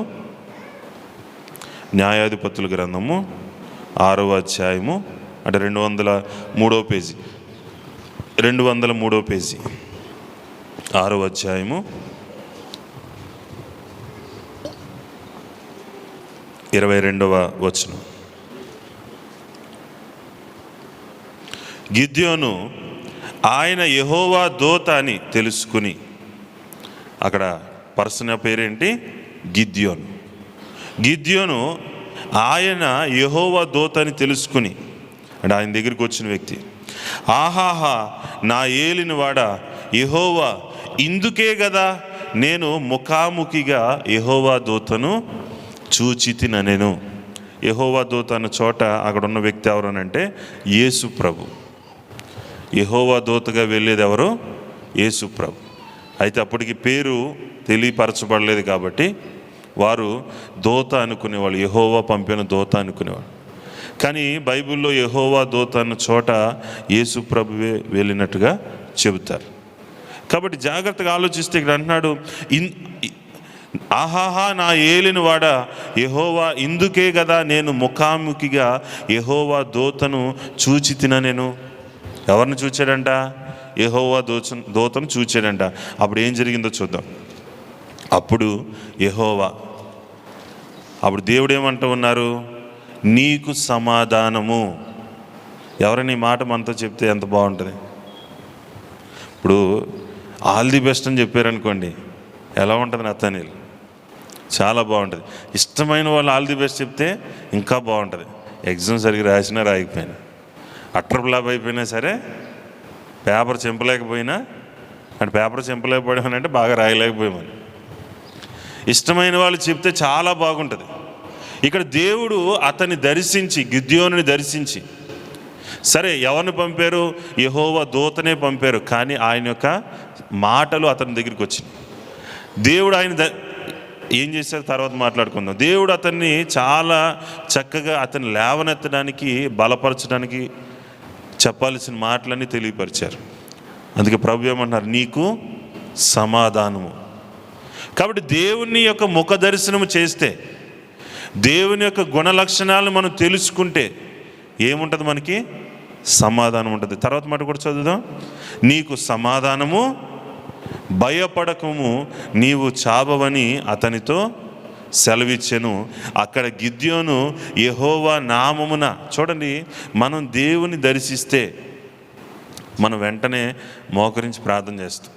న్యాయాధిపతుల గ్రంథము 6వ అధ్యాయము అంటే 203వ పేజీ, 203వ పేజీ, 6వ అధ్యాయము 22వ వచనం. గిద్యోను ఆయన యెహోవా దూత అని తెలుసుకుని, అక్కడ పర్సన్ పేరేంటి? గిద్యోను. గిద్యోను ఆయన యెహోవా దూత అని తెలుసుకుని, అంటే ఆయన దగ్గరికి వచ్చిన వ్యక్తి, ఆహాహా నా ఏలినవాడా యెహోవా, ఇందుకే కదా నేను ముఖాముఖిగా యెహోవా దూతను చూచితినెను. యెహోవా దూత అన్న చోట అక్కడ ఉన్న వ్యక్తి ఎవరనంటే యేసు ప్రభు. యెహోవా దూతగా వెళ్ళేది ఎవరు? యేసు ప్రభు. అయితే అప్పటికి పేరు తెలియపరచబడలేదు కాబట్టి వారు దూత అనుకునేవాళ్ళు, యెహోవా పంపిన దూత అనుకునేవాళ్ళు. కానీ బైబిల్లో యెహోవా దూత అన్న చోట యేసు ప్రభువే వెళ్ళినట్టుగా చెబుతారు. కాబట్టి జాగ్రత్తగా ఆలోచిస్తే ఇక్కడ అంటున్నాడు, ఆహాహా నా ఏలినవాడా యెహోవా, ఇందుకే కదా నేను ముఖాముఖిగా యెహోవా దూతను చూచితిన. నేను ఎవరిని చూచాడంట? యెహోవా దూతను చూచాడంట. అప్పుడు ఏం జరిగిందో చూద్దాం. అప్పుడు దేవుడు ఏమంటూ ఉన్నారు? నీకు సమాధానము. ఎవరైనా ఈ మాట మనతో చెప్తే ఎంత బాగుంటుంది. ఇప్పుడు ఆల్ ది బెస్ట్ అని చెప్పారనుకోండి, ఎలా ఉంటుంది నతనీలు? చాలా బాగుంటుంది. ఇష్టమైన వాళ్ళు ఆల్ ది బెస్ట్ చెప్తే ఇంకా బాగుంటుంది. ఎగ్జామ్ సరిగ్గా రాసినా రాయకపోయినా, అట్టర్ ఫ్లాప్ అయిపోయినా సరే, పేపర్ చింపలేకపోయినా, అంటే పేపర్ చింపలేకపోయామంటే బాగా రాయలేకపోయామని. ఇష్టమైన వాళ్ళు చెప్తే చాలా బాగుంటుంది. ఇక్కడ దేవుడు అతన్ని దర్శించి, గిద్యోనుని దర్శించి, సరే ఎవరిని పంపారు? యెహోవా దూతనే పంపారు. కానీ ఆయన యొక్క మాటలు అతని దగ్గరికి వచ్చినాయి. దేవుడు ఏం చేశారు తర్వాత మాట్లాడుకుందాం. దేవుడు అతన్ని చాలా చక్కగా అతన్ని లేవనెత్తడానికి, బలపరచడానికి చెప్పాల్సిన మాటలన్నీ తెలియపరిచారు. అందుకే ప్రభు ఏమన్నారు? నీకు సమాధానము. కాబట్టి దేవుని యొక్క ముఖ దర్శనము చేస్తే, దేవుని యొక్క గుణ లక్షణాలను మనం తెలుసుకుంటే ఏముంటుంది? మనకి సమాధానం ఉంటుంది. తర్వాత మాట కూడా చదువుదాం. నీకు సమాధానము, భయపడకము, నీవు చావవని అతనితో సెలవిచ్చెను. అక్కడ గిద్యోను యెహోవా నామమున, చూడండి, మనం దేవుని దర్శిస్తే మనం వెంటనే మోకరించి ప్రార్థన చేస్తాం.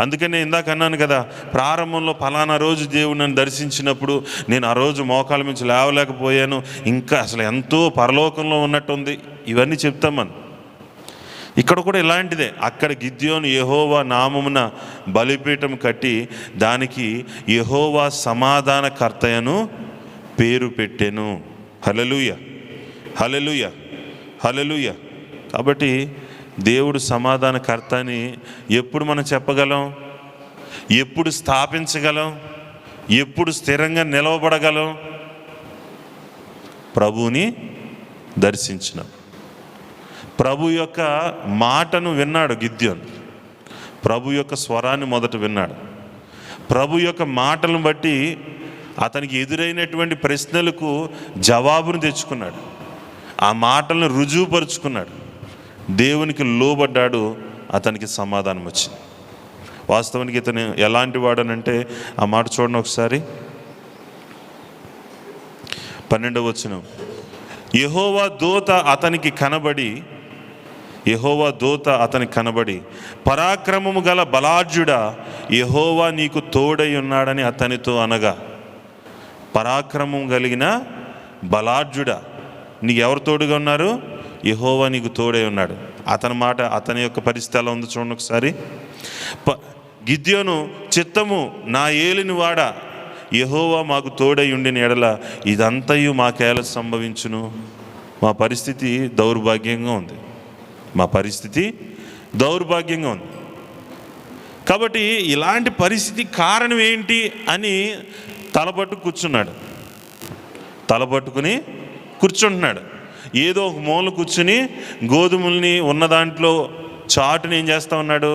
అందుకనే ఇందాక అన్నాను కదా, ప్రారంభంలో ఫలానా రోజు దేవుడు నన్ను దర్శించినప్పుడు నేను ఆ రోజు మోకాల నుంచి లేవలేకపోయాను, ఇంకా అసలు ఎంతో పరలోకంలో ఉన్నట్టుంది, ఇవన్నీ చెప్తాం మనం. ఇక్కడ కూడా ఇలాంటిదే. అక్కడ గిద్యోను యెహోవా నామమున బలిపీఠం కట్టి దానికి యెహోవా సమాధానకర్తయను పేరు పెట్టెను. హల్లెలూయా, హల్లెలూయా, హల్లెలూయా. కాబట్టి దేవుడు సమాధానకర్త అని ఎప్పుడు మనం చెప్పగలం? ఎప్పుడు స్థాపించగలం? ఎప్పుడు స్థిరంగా నిలవబడగలం? ప్రభువుని దర్శించిన, ప్రభు యొక్క మాటను విన్నాడు గిద్యోను. ప్రభు యొక్క స్వరాన్ని మొదట విన్నాడు. ప్రభు యొక్క మాటలను బట్టి అతనికి ఎదురైనటువంటి ప్రశ్నలకు జవాబును తెచ్చుకున్నాడు. ఆ మాటలను రుజువుపరుచుకున్నాడు. దేవునికి లోబడ్డాడు. అతనికి సమాధానం వచ్చింది. వాస్తవానికి ఇతను ఎలాంటి వాడనంటే, ఆ మాట చూడండి ఒకసారి. 12వ వచనం. యెహోవా దూత అతనికి కనబడి పరాక్రమము గల బలాఢ్యుడా, యెహోవా నీకు తోడై ఉన్నాడని అతనితో అనగా. పరాక్రమం కలిగిన బలాఢ్యుడా, నీకు ఎవరు తోడుగా ఉన్నారు? యెహోవా నీకు తోడై ఉన్నాడు. అతని యొక్క పరిస్థితి ఎలా ఉందో చూడండి ఒకసారి. గిద్యోను చిత్తము, నా ఏలినవాడా యెహోవా మాకు తోడై ఉండిన ఎడల ఇదంతయు మాకేలా సంభవించును? మా పరిస్థితి దౌర్భాగ్యంగా ఉంది. కాబట్టి ఇలాంటి పరిస్థితి కారణం ఏంటి అని తలపట్టుకుని కూర్చుంటున్నాడు. ఏదో ఒక మూల కూర్చుని గోధుమల్ని ఉన్న దాంట్లో చాటుని ఏం చేస్తూ ఉన్నాడు?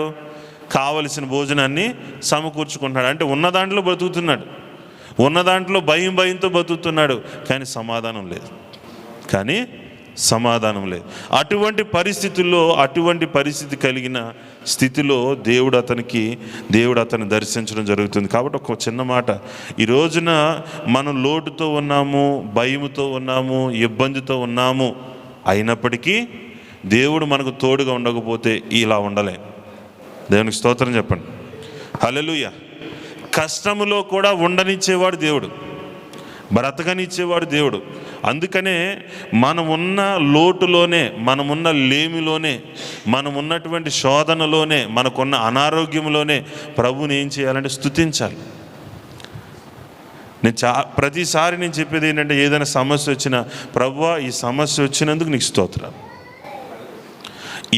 కావలసిన భోజనాన్ని సమకూర్చుకుంటున్నాడు. అంటే ఉన్న దాంట్లో బతుకుతున్నాడు, ఉన్న దాంట్లో భయంతో బతుకుతున్నాడు. కానీ సమాధానం లేదు. అటువంటి పరిస్థితుల్లో, అటువంటి పరిస్థితి కలిగిన స్థితిలో దేవుడు అతన్ని దర్శించడం జరుగుతుంది. కాబట్టి ఒక చిన్న మాట, ఈ రోజున మనం లోటుతో ఉన్నాము, భయముతో ఉన్నాము, ఇబ్బందితో ఉన్నాము, అయినప్పటికీ దేవుడు మనకు తోడుగా ఉండకపోతే ఇలా ఉండలేం. దేవునికి స్తోత్రం చెప్పండి. హల్లెలూయా. కష్టములో కూడా ఉండనిచ్చేవాడు దేవుడు, బ్రతకనిచ్చేవాడు దేవుడు. అందుకనే మనమున్న లోటులోనే, మనమున్న లేమిలోనే, మనమున్నటువంటి శోధనలోనే, మనకున్న అనారోగ్యంలోనే ప్రభువుని ఏం చేయాలంటే స్తుతించాలి. ప్రతిసారి నేను చెప్పేది ఏంటంటే, ఏదైనా సమస్య వచ్చినా, ప్రభువా ఈ సమస్య వచ్చినందుకు నీకు స్తోత్రాలు,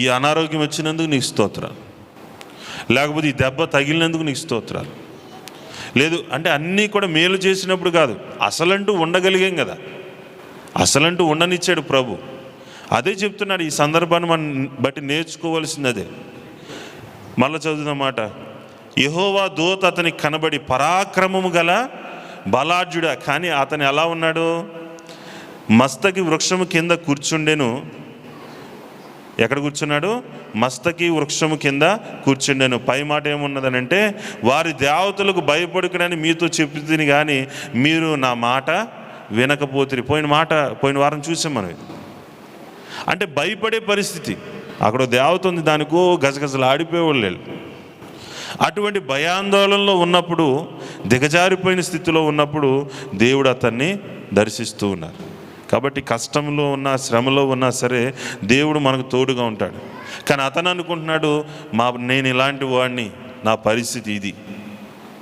ఈ అనారోగ్యం వచ్చినందుకు నీకు స్తోత్రాలు, లేకపోతే ఈ దెబ్బ తగిలినందుకు నీకు స్తోత్రాలు. లేదు అంటే అన్నీ కూడా మేలు చేసినప్పుడు కాదు, అసలంటూ ఉండగలిగాం కదా, అసలంటూ ఉండనిచ్చాడు ప్రభు. అదే చెప్తున్నాడు. ఈ సందర్భాన్ని మనం బట్టి నేర్చుకోవాల్సింది అదే. మళ్ళీ చదువుతున్నమాట, యెహోవా దూత అతనికి కనబడి పరాక్రమము గల బలాఢ్యుడా, కానీ అతను ఎలా ఉన్నాడు? మస్తకి వృక్షము కింద కూర్చుండెను. ఎక్కడ కూర్చున్నాడు? మస్తకి వృక్షము కింద కూర్చుండెను. పై మాట ఏమున్నదనంటే, వారి దేవతలకు భయపడుకునని మీతో చెప్తుంది కానీ మీరు నా మాట వినకపోతే. పోయిన వారం చూసాం మనం. అంటే భయపడే పరిస్థితి. అక్కడ దేవత ఉంది, దానికో గజగజలు ఆడిపోయేవాళ్ళు. అటువంటి భయాందోళనలో ఉన్నప్పుడు, దిగజారిపోయిన స్థితిలో ఉన్నప్పుడు దేవుడు అతన్ని దర్శిస్తూ ఉన్నారు. కాబట్టి కష్టంలో ఉన్నా, శ్రమలో ఉన్నా సరే దేవుడు మనకు తోడుగా ఉంటాడు. కానీ అతను అనుకుంటున్నాడు, నేను ఇలాంటి వాడిని, నా పరిస్థితి ఇది.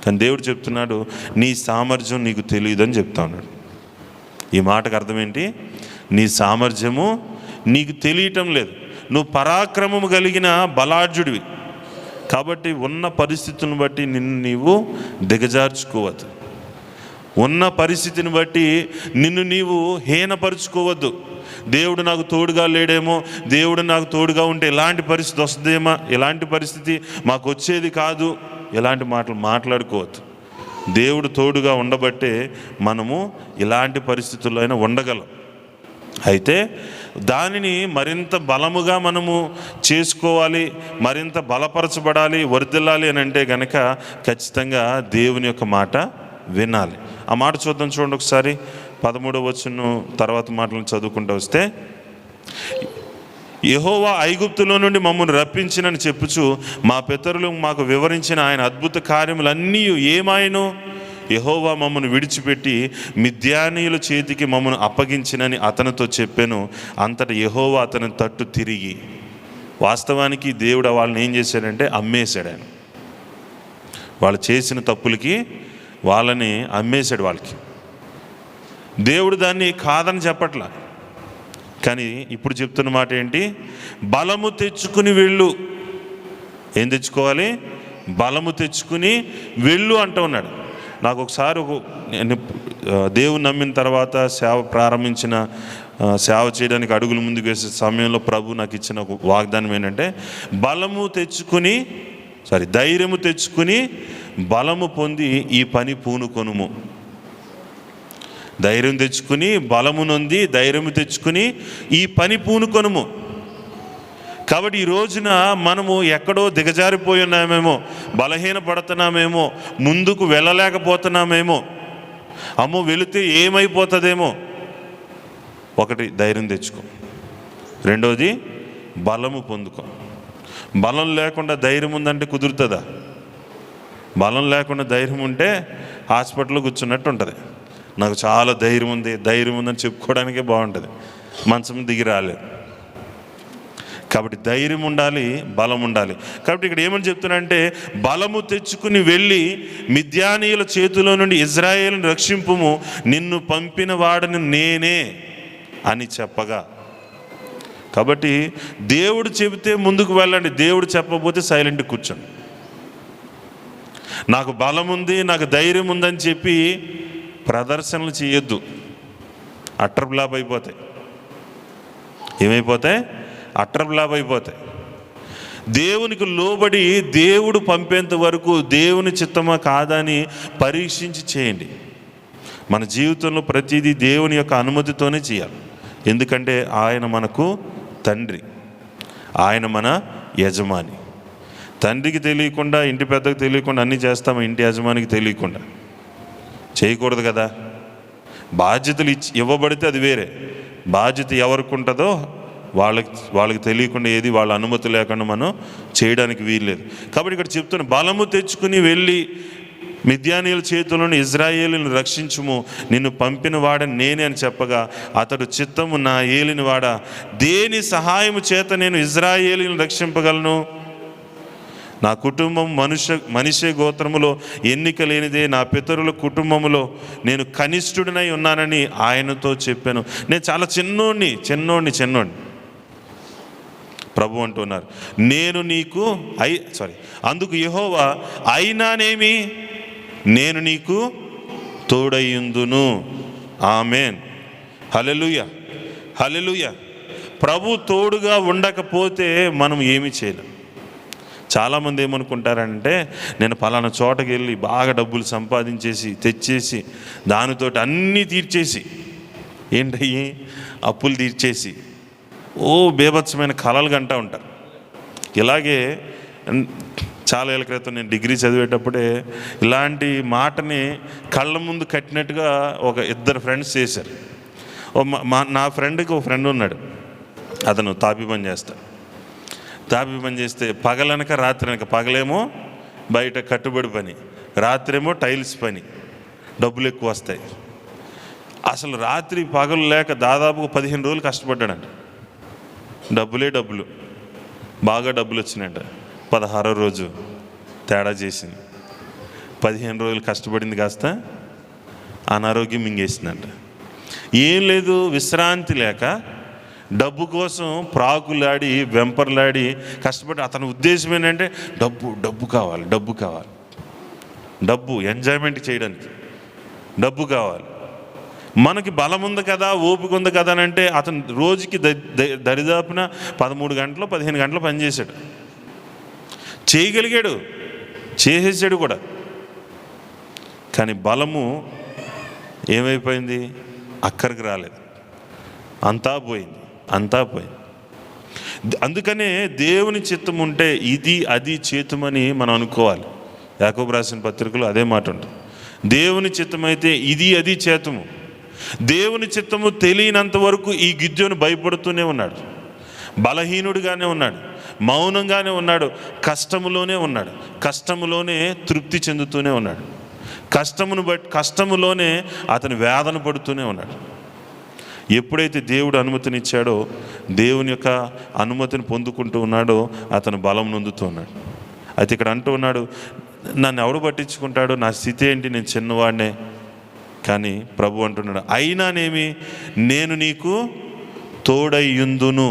కానీ దేవుడు చెప్తున్నాడు, నీ సామర్థ్యం నీకు తెలియదని చెప్తా ఉన్నాడు. ఈ మాటకు అర్థం ఏంటి? నీ సామర్థ్యము నీకు తెలియటం లేదు. నువ్వు పరాక్రమము కలిగిన బలాఢ్యుడివి. కాబట్టి ఉన్న పరిస్థితులను బట్టి నిన్ను నీవు దిగజార్చుకోవద్దు. ఉన్న పరిస్థితిని బట్టి నిన్ను నీవు హీనపరుచుకోవద్దు. దేవుడు నాకు తోడుగా లేడేమో, దేవుడు నాకు తోడుగా ఉంటే ఇలాంటి పరిస్థితి వస్తుందేమో, ఇలాంటి పరిస్థితి మాకు వచ్చేది కాదు, ఇలాంటి మాటలు మాట్లాడుకోవద్దు. దేవుడు తోడుగా ఉండబట్టే మనము ఇలాంటి పరిస్థితుల్లో అయినా ఉండగలం. అయితే దానిని మరింత బలముగా మనము చేసుకోవాలి, మరింత బలపరచబడాలి, వర్ధిల్లాలి అని అంటే గనక ఖచ్చితంగా దేవుని యొక్క మాట వినాలి. ఆ మాట చూద్దాం, చూడండి ఒకసారి. 13వ వచనం తర్వాత మాటలను చదువుకుంటూ వస్తే, యెహోవా ఐగుప్తులో నుండి మమ్మల్ని రప్పించినని చెప్పుచు మా పితరులు మాకు వివరించిన ఆయన అద్భుత కార్యములన్నీ ఏమాయను? యెహోవా మమ్మల్ని విడిచిపెట్టి మిద్యానీయుల చేతికి మమ్మల్ని అప్పగించినని అతనితో చెప్పాను. అంతటా యెహోవా అతని తట్టు తిరిగి, వాస్తవానికి దేవుడు వాళ్ళని ఏం చేశాడంటే అమ్మేశాడు. ఆయన వాళ్ళు చేసిన తప్పులకి వాళ్ళని అమ్మేశాడు. వాళ్ళకి దేవుడు దాన్ని కాదని చెప్పట్లా. కానీ ఇప్పుడు చెప్తున్న మాట ఏంటి? బలము తెచ్చుకుని వెళ్ళు. ఏం తెచ్చుకోవాలి? బలము తెచ్చుకుని వెళ్ళు అంటూ ఉన్నాడు. నాకు ఒకసారి నేను దేవుని నమ్మిన తర్వాత సేవ చేయడానికి అడుగులు ముందుకు వేసే సమయంలో ప్రభు నాకు ఇచ్చిన ఒక వాగ్దానం ఏంటంటే, ధైర్యము తెచ్చుకుని బలము పొంది ఈ పని పూనుకొనుము. ధైర్యం తెచ్చుకుని, బలము నొంది, ధైర్యము తెచ్చుకుని ఈ పని పూనుకొనుము. కాబట్టి ఈ రోజున మనము ఎక్కడో దిగజారిపోయి ఉన్నామేమో, బలహీనపడుతున్నామేమో, ముందుకు వెళ్ళలేకపోతున్నామేమో, అమ్మో వెళితే ఏమైపోతుందేమో. ఒకటి, ధైర్యం తెచ్చుకో. రెండోది, బలము పొందుకో. బలం లేకుండా ధైర్యం ఉందంటే కుదురుతుందా? బలం లేకుండా ధైర్యం ఉంటే హాస్పిటల్లో కూర్చున్నట్టు ఉంటుంది. నాకు చాలా ధైర్యం ఉందని చెప్పుకోవడానికే బాగుంటుంది, మంచం దిగి రాలేదు. కాబట్టి ధైర్యం ఉండాలి, బలం ఉండాలి. కాబట్టి ఇక్కడ ఏమని చెప్తున్నానంటే, బలము తెచ్చుకుని వెళ్ళి మిద్యానీయుల చేతిలో నుండి ఇజ్రాయేలును రక్షింపుము, నిన్ను పంపిన వాడిని నేనే అని చెప్పగా. కాబట్టి దేవుడు చెబితే ముందుకు వెళ్ళండి, దేవుడు చెప్పకపోతే సైలెంట్ కూర్చోండి. నాకు బలం ఉంది, నాకు ధైర్యం ఉందని చెప్పి ప్రదర్శనలు చేయొద్దు. అట్టర్ బ్లాబ్ అయిపోతాయి. ఏమైపోతాయి? అట్టర్ బ్లాబ్ అయిపోతాయి. దేవునికి లోబడి దేవుడు పంపేంత వరకు దేవుని చిత్తమా కాదా అని పరీక్షించి చేయండి. మన జీవితంలో ప్రతిదీ దేవుని యొక్క అనుమతితోనే చేయాలి. ఎందుకంటే ఆయన మనకు తండ్రి, ఆయన మన యజమాని. తండ్రికి తెలియకుండా, ఇంటి పెద్దకు తెలియకుండా అన్నీ చేస్తాము, ఇంటి యజమానికి తెలియకుండా చేయకూడదు కదా. బాధ్యతలు ఇవ్వబడితే అది వేరే, బాధ్యత ఎవరికి ఉంటుందో వాళ్ళకి తెలియకుండా ఏది వాళ్ళ అనుమతి లేకుండా మనం చేయడానికి వీల్లేదు. కాబట్టి ఇక్కడ చెప్తున్న, బలము తెచ్చుకుని వెళ్ళి మిద్యానీయుల చేతులను ఇజ్రాయేలును రక్షించుము, నిన్ను పంపిన వాడ నేనే అని చెప్పగా, అతడు చిత్తము నా ఏలిన వాడ, దేని సహాయము చేత నేను ఇజ్రాయేలును రక్షింపగలను? నా కుటుంబం మనిషే గోత్రములో ఎన్నిక లేనిదే, నా పితరుల కుటుంబములో నేను కనిష్ఠుడినై ఉన్నానని ఆయనతో చెప్పాను. నేను చాలా చిన్నోడిని. ప్రభు అంటున్నారు, నేను నీకు అందుకు యెహోవా, అయినానేమి నేను నీకు తోడయ్యుందును. ఆమేన్, హల్లెలూయా. ప్రభు తోడుగా ఉండకపోతే మనం ఏమీ చేయలేం. చాలామంది ఏమనుకుంటారంటే, నేను పలానా చోటకి వెళ్ళి బాగా డబ్బులు సంపాదించేసి తెచ్చేసి దానితోటి అన్నీ తీర్చేసి, ఏంటయ్యి అప్పులు తీర్చేసి బేభత్సమైన కలలు గంటూ ఉంటారు. ఇలాగే చాలా ఏళ్ళ క్రితం నేను డిగ్రీ చదివేటప్పుడే ఇలాంటి మాటని కళ్ళ ముందు కట్టినట్టుగా ఇద్దరు ఫ్రెండ్స్ చేశారు. నా ఫ్రెండ్కి ఒక ఫ్రెండ్ ఉన్నాడు, అతను తాపి పని చేస్తాడు. తాపి పని చేస్తే పగలనక రాత్రి అనక, పగలేమో బయట కట్టుబడి పని, రాత్రేమో టైల్స్ పని, డబ్బులు ఎక్కువ వస్తాయి. అసలు రాత్రి పగలు లేక దాదాపు 15 రోజులు కష్టపడ్డాడంట. డబ్బులు బాగా డబ్బులు వచ్చినాయంట. 16వ రోజు తేడా చేసింది. 15 రోజులు కష్టపడింది కాస్త అనారోగ్యం మింగేసిందంట. ఏం లేదు, విశ్రాంతి లేక డబ్బు కోసం ప్రాకులాడి వెంపర్లాడి కష్టపడి, అతని ఉద్దేశం ఏంటంటే డబ్బు కావాలి, డబ్బు ఎంజాయ్మెంట్ చేయడానికి డబ్బు కావాలి. మనకి బలం ఉంది కదా, ఓపిక ఉంది కదా అని అంటే, అతను రోజుకి దరిదాపున 13 గంటలు 15 గంటలు పనిచేశాడు. చేయగలిగాడు, చేసేసాడు కూడా. కానీ బలము ఏమైపోయింది? అక్కడికి రాలేదు, అంతా పోయింది. అందుకనే దేవుని చిత్తం ఉంటే ఇది అది చేతుమని మనం అనుకోవాలి. యాకోబు రాసిన పత్రికలో అదే మాట ఉంటుంది. దేవుని చిత్తమైతే ఇది అది చేతము. దేవుని చిత్తము తెలియనంత వరకు ఈ గిద్యోను భయపడుతూనే ఉన్నాడు, బలహీనుడిగానే ఉన్నాడు, మౌనంగానే ఉన్నాడు, కష్టములోనే తృప్తి చెందుతూనే ఉన్నాడు, కష్టములోనే అతను వేదన పడుతూనే ఉన్నాడు. ఎప్పుడైతే దేవుడు అనుమతినిచ్చాడో, దేవుని యొక్క అనుమతిని పొందుకుంటూ ఉన్నాడో, అతను బలం నొందుతూ ఉన్నాడు. అయితే ఇక్కడ అంటూ ఉన్నాడు, నన్ను ఎవడు పట్టించుకుంటాడు, నా స్థితి ఏంటి, నేను చిన్నవాడినే. కానీ ప్రభు అంటున్నాడు, అయినానేమి నేను నీకు తోడయ్యుందును,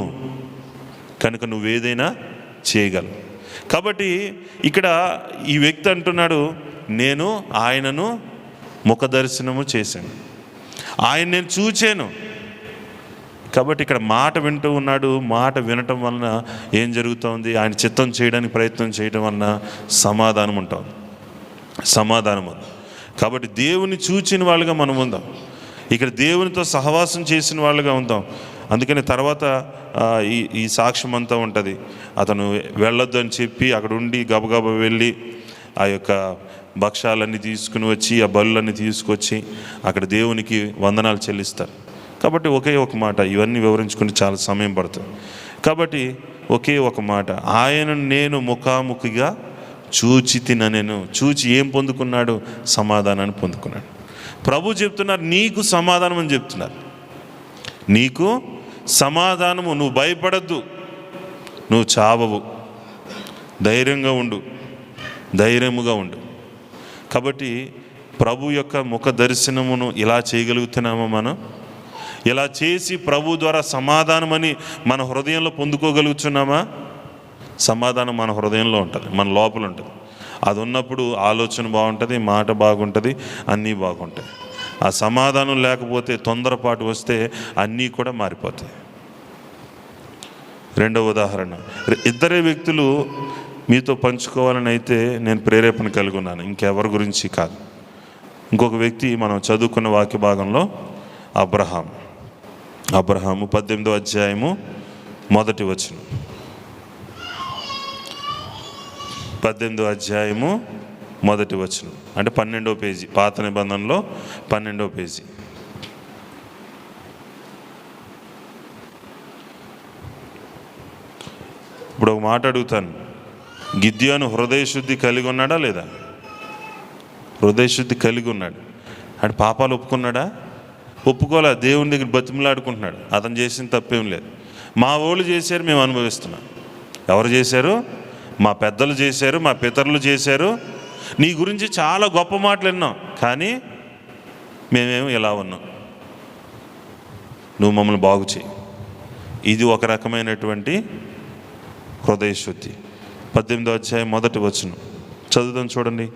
కనుక నువ్వేదైనా చేయగలవు. కాబట్టి ఇక్కడ ఈ వ్యక్తి అంటున్నాడు, నేను ఆయనను ముఖ దర్శనము చేశాను, ఆయన నేను చూచాను. కాబట్టి ఇక్కడ మాట వింటూ ఉన్నాడు. మాట వినటం వలన ఏం జరుగుతుంది? ఆయన చిత్తం చేయడానికి ప్రయత్నం చేయడం వలన సమాధానం ఉంటుంది. కాబట్టి దేవుని చూచిన వాళ్ళుగా మనం ఉందాం, ఇక్కడ దేవునితో సహవాసం చేసిన వాళ్ళుగా ఉందాం. అందుకని తర్వాత ఈ సాక్ష్యం అంతా ఉంటుంది. అతను వెళ్ళొద్దు అని చెప్పి అక్కడ ఉండి గబగబా వెళ్ళి ఆ యొక్క భక్ష్యాలన్నీ తీసుకుని వచ్చి, ఆ బలులన్నీ తీసుకొచ్చి అక్కడ దేవునికి వందనాలు చెల్లిస్తారు. కాబట్టి ఒకే ఒక మాట, ఇవన్నీ వివరించుకుని చాలా సమయం పడుతుంది. కాబట్టి ఒకే ఒక మాట, ఆయనను నేను ముఖాముఖిగా నేను చూచి ఏం పొందుకున్నాడు? సమాధానాన్ని పొందుకున్నాడు. ప్రభు చెప్తున్నారు, నీకు సమాధానం అని చెప్తున్నారు. నీకు సమాధానము, నువ్వు భయపడద్దు, నువ్వు చావవు, ధైర్యముగా ఉండు. కాబట్టి ప్రభు యొక్క ముఖ దర్శనమును ఇలా చేయగలుగుతున్నామా? మనం ఇలా చేసి ప్రభు ద్వారా సమాధానమని మన హృదయంలో పొందుకోగలుగుతున్నామా? సమాధానం మన హృదయంలో ఉంటుంది, మన లోపల ఉంటుంది. అది ఉన్నప్పుడు ఆలోచన బాగుంటుంది, మాట బాగుంటుంది, అన్నీ బాగుంటాయి. ఆ సమాధానం లేకపోతే, తొందరపాటు వస్తే అన్నీ కూడా మారిపోతాయి. రెండవ ఉదాహరణ, ఇద్దరే వ్యక్తులు మీతో పంచుకోవాలని అయితే నేను ప్రేరేపణ కలిగి ఉన్నాను, ఇంకెవరి గురించి కాదు. ఇంకొక వ్యక్తి మనం చదువుకున్న వాక్య భాగంలో అబ్రహాము 18వ అధ్యాయము 1వ వచనం. 18వ అధ్యాయము 1వ వచనం, అంటే 12వ పేజీ, పాత నిబంధనలో 12వ పేజీ. ఇప్పుడు ఒక మాట అడుగుతాను, గిద్యోను హృదయశుద్ధి కలిగి ఉన్నాడా లేదా? హృదయశుద్ధి కలిగి ఉన్నాడు. అంటే పాపాలు ఒప్పుకున్నాడా? ఒప్పుకోలే. దేవుని దగ్గర బతిమలాడుకుంటున్నాడు. అతను చేసిన తప్పేం లేదు. మా వాళ్ళు చేశారు, మేము అనుభవిస్తున్నాం. ఎవరు చేశారు? మా పెద్దలు చేశారు, మా పితరులు చేశారు. నీ గురించి చాలా గొప్ప మాటలు విన్నాం, కానీ మేమేమో ఇలా ఉన్నాం. నువ్వు మమ్మల్ని బాగు చేయి. ఇది ఒక రకమైనటువంటి హృదయశుద్ధి. 18వ అధ్యాయం 1వ వచనం చదువుదాం, చూడండి.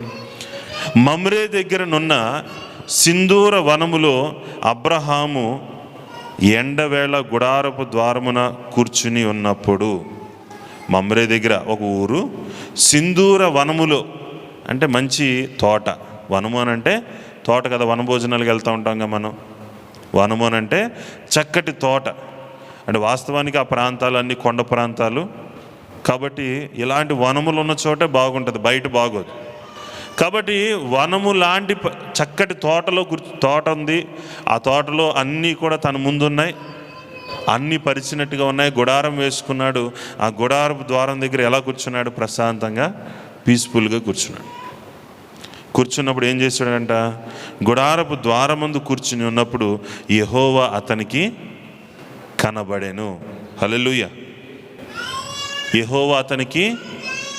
మమ్రే దగ్గరనున్న సింధూర వనములో అబ్రహాము ఎండవేళ గుడారపు ద్వారమున కూర్చుని ఉన్నప్పుడు. మమ్రే దగ్గర ఒక ఊరు, సింధూర వనములో అంటే మంచి తోట. వనము అని అంటే తోట కదా, వనభోజనాలకు వెళ్తూ ఉంటాం కదా మనం. వనము అని అంటే చక్కటి తోట. అంటే వాస్తవానికి ఆ ప్రాంతాలన్నీ కొండ ప్రాంతాలు కాబట్టి ఇలాంటి వనములు ఉన్న చోటే బాగుంటుంది, బయట బాగోదు. కాబట్టి వనము లాంటి చక్కటి తోట ఉంది. ఆ తోటలో అన్నీ కూడా తన ముందున్నాయి, అన్నీ పరిచినట్టుగా ఉన్నాయి. గుడారం వేసుకున్నాడు. ఆ గుడారపు ద్వారం దగ్గర ఎలా కూర్చున్నాడు? ప్రశాంతంగా, పీస్ఫుల్గా కూర్చున్నాడు. కూర్చున్నప్పుడు ఏం చేశాడంట? గుడారపు ద్వారమందు కూర్చుని ఉన్నప్పుడు యెహోవా అతనికి కనబడెను. హల్లెలూయా. యెహోవా అతనికి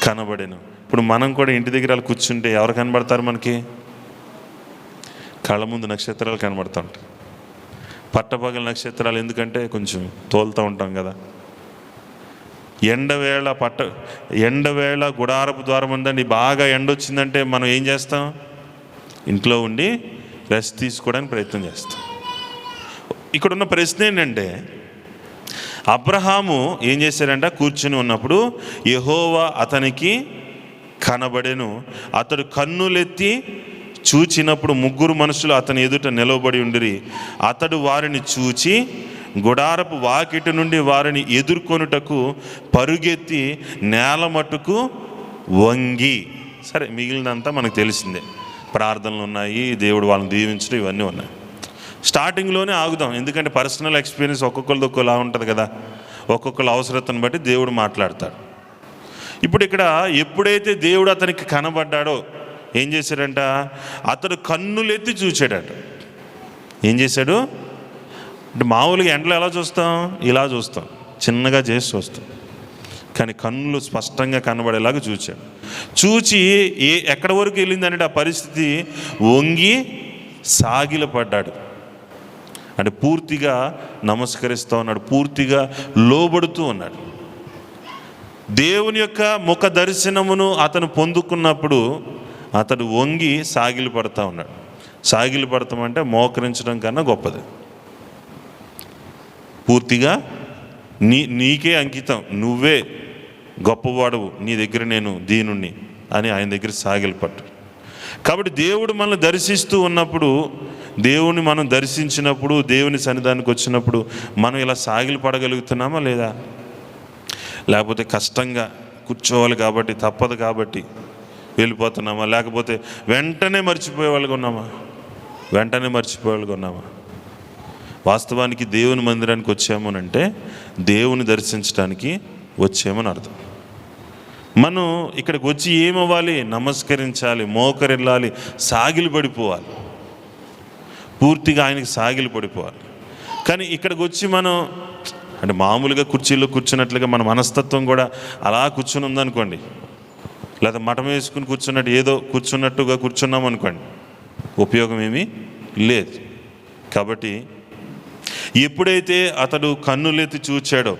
కనబడెను. ఇప్పుడు మనం కూడా ఇంటి దగ్గర అలా కూర్చుంటే ఎవరు కనబడతారు మనకి? కళ్ళ ముందు నక్షత్రాలు కనబడుతూ ఉంటాయి. పట్టపగల నక్షత్రాలు, ఎందుకంటే కొంచెం తోలుతూ ఉంటాం కదా. ఎండవేళ గుడారపు ద్వారం ఉందండి, బాగా ఎండ వచ్చిందంటే మనం ఏం చేస్తాం? ఇంట్లో ఉండి రెస్ట్ తీసుకోవడానికి ప్రయత్నం చేస్తాం. ఇక్కడున్న ప్రశ్న ఏంటంటే, అబ్రహాము ఏం చేశాడంట? కూర్చుని ఉన్నప్పుడు యెహోవా అతనికి కనబడెను. అతడు కన్నులెత్తి చూచినప్పుడు 3 మనుషులు అతని ఎదుట నిలవబడి ఉండిరి. అతడు వారిని చూచి గుడారపు వాకిటి నుండి వారిని ఎదుర్కొనుటకు పరుగెత్తి నేల మట్టుకు వంగి. సరే, మిగిలినంతా మనకు తెలిసిందే. ప్రార్థనలు ఉన్నాయి, దేవుడు వాళ్ళని దీవించడం, ఇవన్నీ ఉన్నాయి. స్టార్టింగ్లోనే ఆగుదాం, ఎందుకంటే పర్సనల్ ఎక్స్పీరియన్స్ ఒక్కొక్కరిది ఒక్కోలా ఉంటుంది కదా. ఒక్కొక్కరు అవసరతను బట్టి దేవుడు మాట్లాడతాడు. ఇప్పుడు ఇక్కడ ఎప్పుడైతే దేవుడు అతనికి కనబడ్డాడో ఏం చేశాడంట? అతడు కన్నులెత్తి చూచాడట. ఏం చేశాడు అంటే, మామూలుగా ఎండలో ఎలా చూస్తాం? ఇలా చూస్తాం, చిన్నగా చేసి చూస్తాం. కానీ కన్నులు స్పష్టంగా కనబడేలాగా చూచాడు. చూచి ఎక్కడి వరకు వెళ్ళిందంటే ఆ పరిస్థితి వంగి సాగిలపడ్డాడు. అంటే పూర్తిగా నమస్కరిస్తూ ఉన్నాడు, పూర్తిగా లోబడుతూ ఉన్నాడు. దేవుని యొక్క ముఖ దర్శనమును అతను పొందుకున్నప్పుడు అతడు వంగి సాగిలి పడుతూ ఉన్నాడు. సాగిలి పడతాం అంటే మోకరించడం కన్నా గొప్పది. పూర్తిగా నీకే అంకితం, నువ్వే గొప్పవాడువు, నీ దగ్గర నేను దీనుణ్ణి అని ఆయన దగ్గర సాగిలి పట్టు. కాబట్టి దేవుడు మనల్ని దర్శిస్తూ ఉన్నప్పుడు, దేవుని మనం దర్శించినప్పుడు, దేవుని సన్నిధానికి వచ్చినప్పుడు మనం ఇలా సాగిలి పడగలుగుతున్నామా లేదా? లేకపోతే కష్టంగా కూర్చోవాలి కాబట్టి, తప్పదు కాబట్టి వెళ్ళిపోతున్నామా? లేకపోతే వెంటనే మర్చిపోయే వాళ్ళగా ఉన్నామా? వాస్తవానికి దేవుని మందిరానికి వచ్చామనంటే దేవుని దర్శించడానికి వచ్చామని అర్థం. మనం ఇక్కడికి వచ్చి ఏమవ్వాలి? నమస్కరించాలి, మోకరిల్లాలి, సాగిలి పడిపోవాలి, పూర్తిగా ఆయనకి సాగిలి పడిపోవాలి. కానీ ఇక్కడికి వచ్చి మనం అంటే మామూలుగా కుర్చీలో కూర్చున్నట్లుగా మన మనస్తత్వం కూడా అలా కూర్చుని ఉందనుకోండి, లేదా మఠం వేసుకుని కూర్చున్నట్టు ఏదో కూర్చున్నట్టుగా కూర్చున్నాం అనుకోండి, ఉపయోగం ఏమీ లేదు. కాబట్టి ఎప్పుడైతే అతడు కన్నులెత్తి చూచాడో,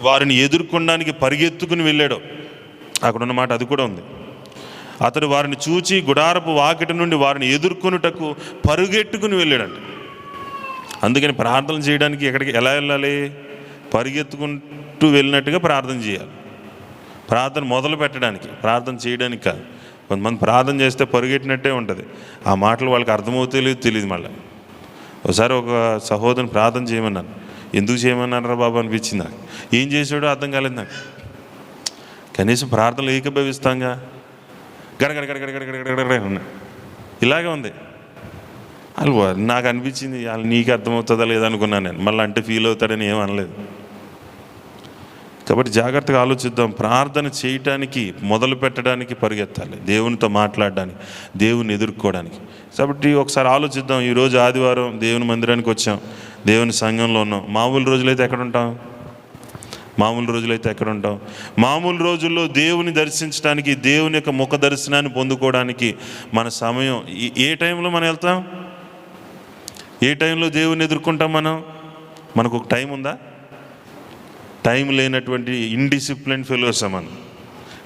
వారిని ఎదుర్కొనడానికి పరిగెత్తుకుని వెళ్ళాడో, అక్కడున్న మాట అది కూడా ఉంది. అతడు వారిని చూచి గుడారపు వాకిటి నుండి వారిని ఎదుర్కొనుటకు పరుగెట్టుకుని వెళ్ళాడంట. అందుకని ప్రార్థన చేయడానికి ఎలా వెళ్ళాలి? పరిగెత్తుకుంటూ వెళ్ళినట్టుగా ప్రార్థన చేయాలి. ప్రార్థన మొదలు పెట్టడానికి, ప్రార్థన చేయడానికి కాదు. కొంతమంది ప్రార్థన చేస్తే పరుగెట్టినట్టే ఉంటుంది. ఆ మాటలు వాళ్ళకి అర్థమవుతాయో తెలియదు. మళ్ళీ ఒకసారి ఒక సహోదరుని ప్రార్థన చేయమన్నాను. ఎందుకు చేయమన్నారా బాబు అనిపించింది నాకు. ఏం చేశాడో అర్థం కాలేదు నాకు. కనీసం ప్రార్థనలు ఏకీభవిస్తాంగా, గడగడ గడగడ గడగడ గడగడ ఇలాగే ఉంది. వాళ్ళు నాకు అనిపించింది వాళ్ళు నీకు అర్థమవుతుందా లేదనుకున్నాను నేను. మళ్ళీ అంటే ఫీల్ అవుతాడని ఏం అనలేదు. కాబట్టి జాగ్రత్తగా ఆలోచిద్దాం. ప్రార్థన చేయటానికి, మొదలు పెట్టడానికి పరిగెత్తాలి, దేవునితో మాట్లాడడానికి, దేవుని ఎదుర్కోవడానికి. కాబట్టి ఒకసారి ఆలోచిద్దాం. ఈరోజు ఆదివారం దేవుని మందిరానికి వచ్చాం, దేవుని సంఘంలో ఉన్నాం. మామూలు రోజులైతే ఎక్కడ ఉంటాం? మామూలు రోజుల్లో దేవుని దర్శించడానికి, దేవుని యొక్క ముఖ దర్శనాన్ని పొందుకోవడానికి మన సమయం ఏ టైంలో మనం వెళ్తాం? ఏ టైంలో దేవుని ఎదుర్కొంటాం మనకు ఒక టైం ఉందా? టైం లేనటువంటి ఇండిసిప్లిన్ ఫెలోస్ మనం,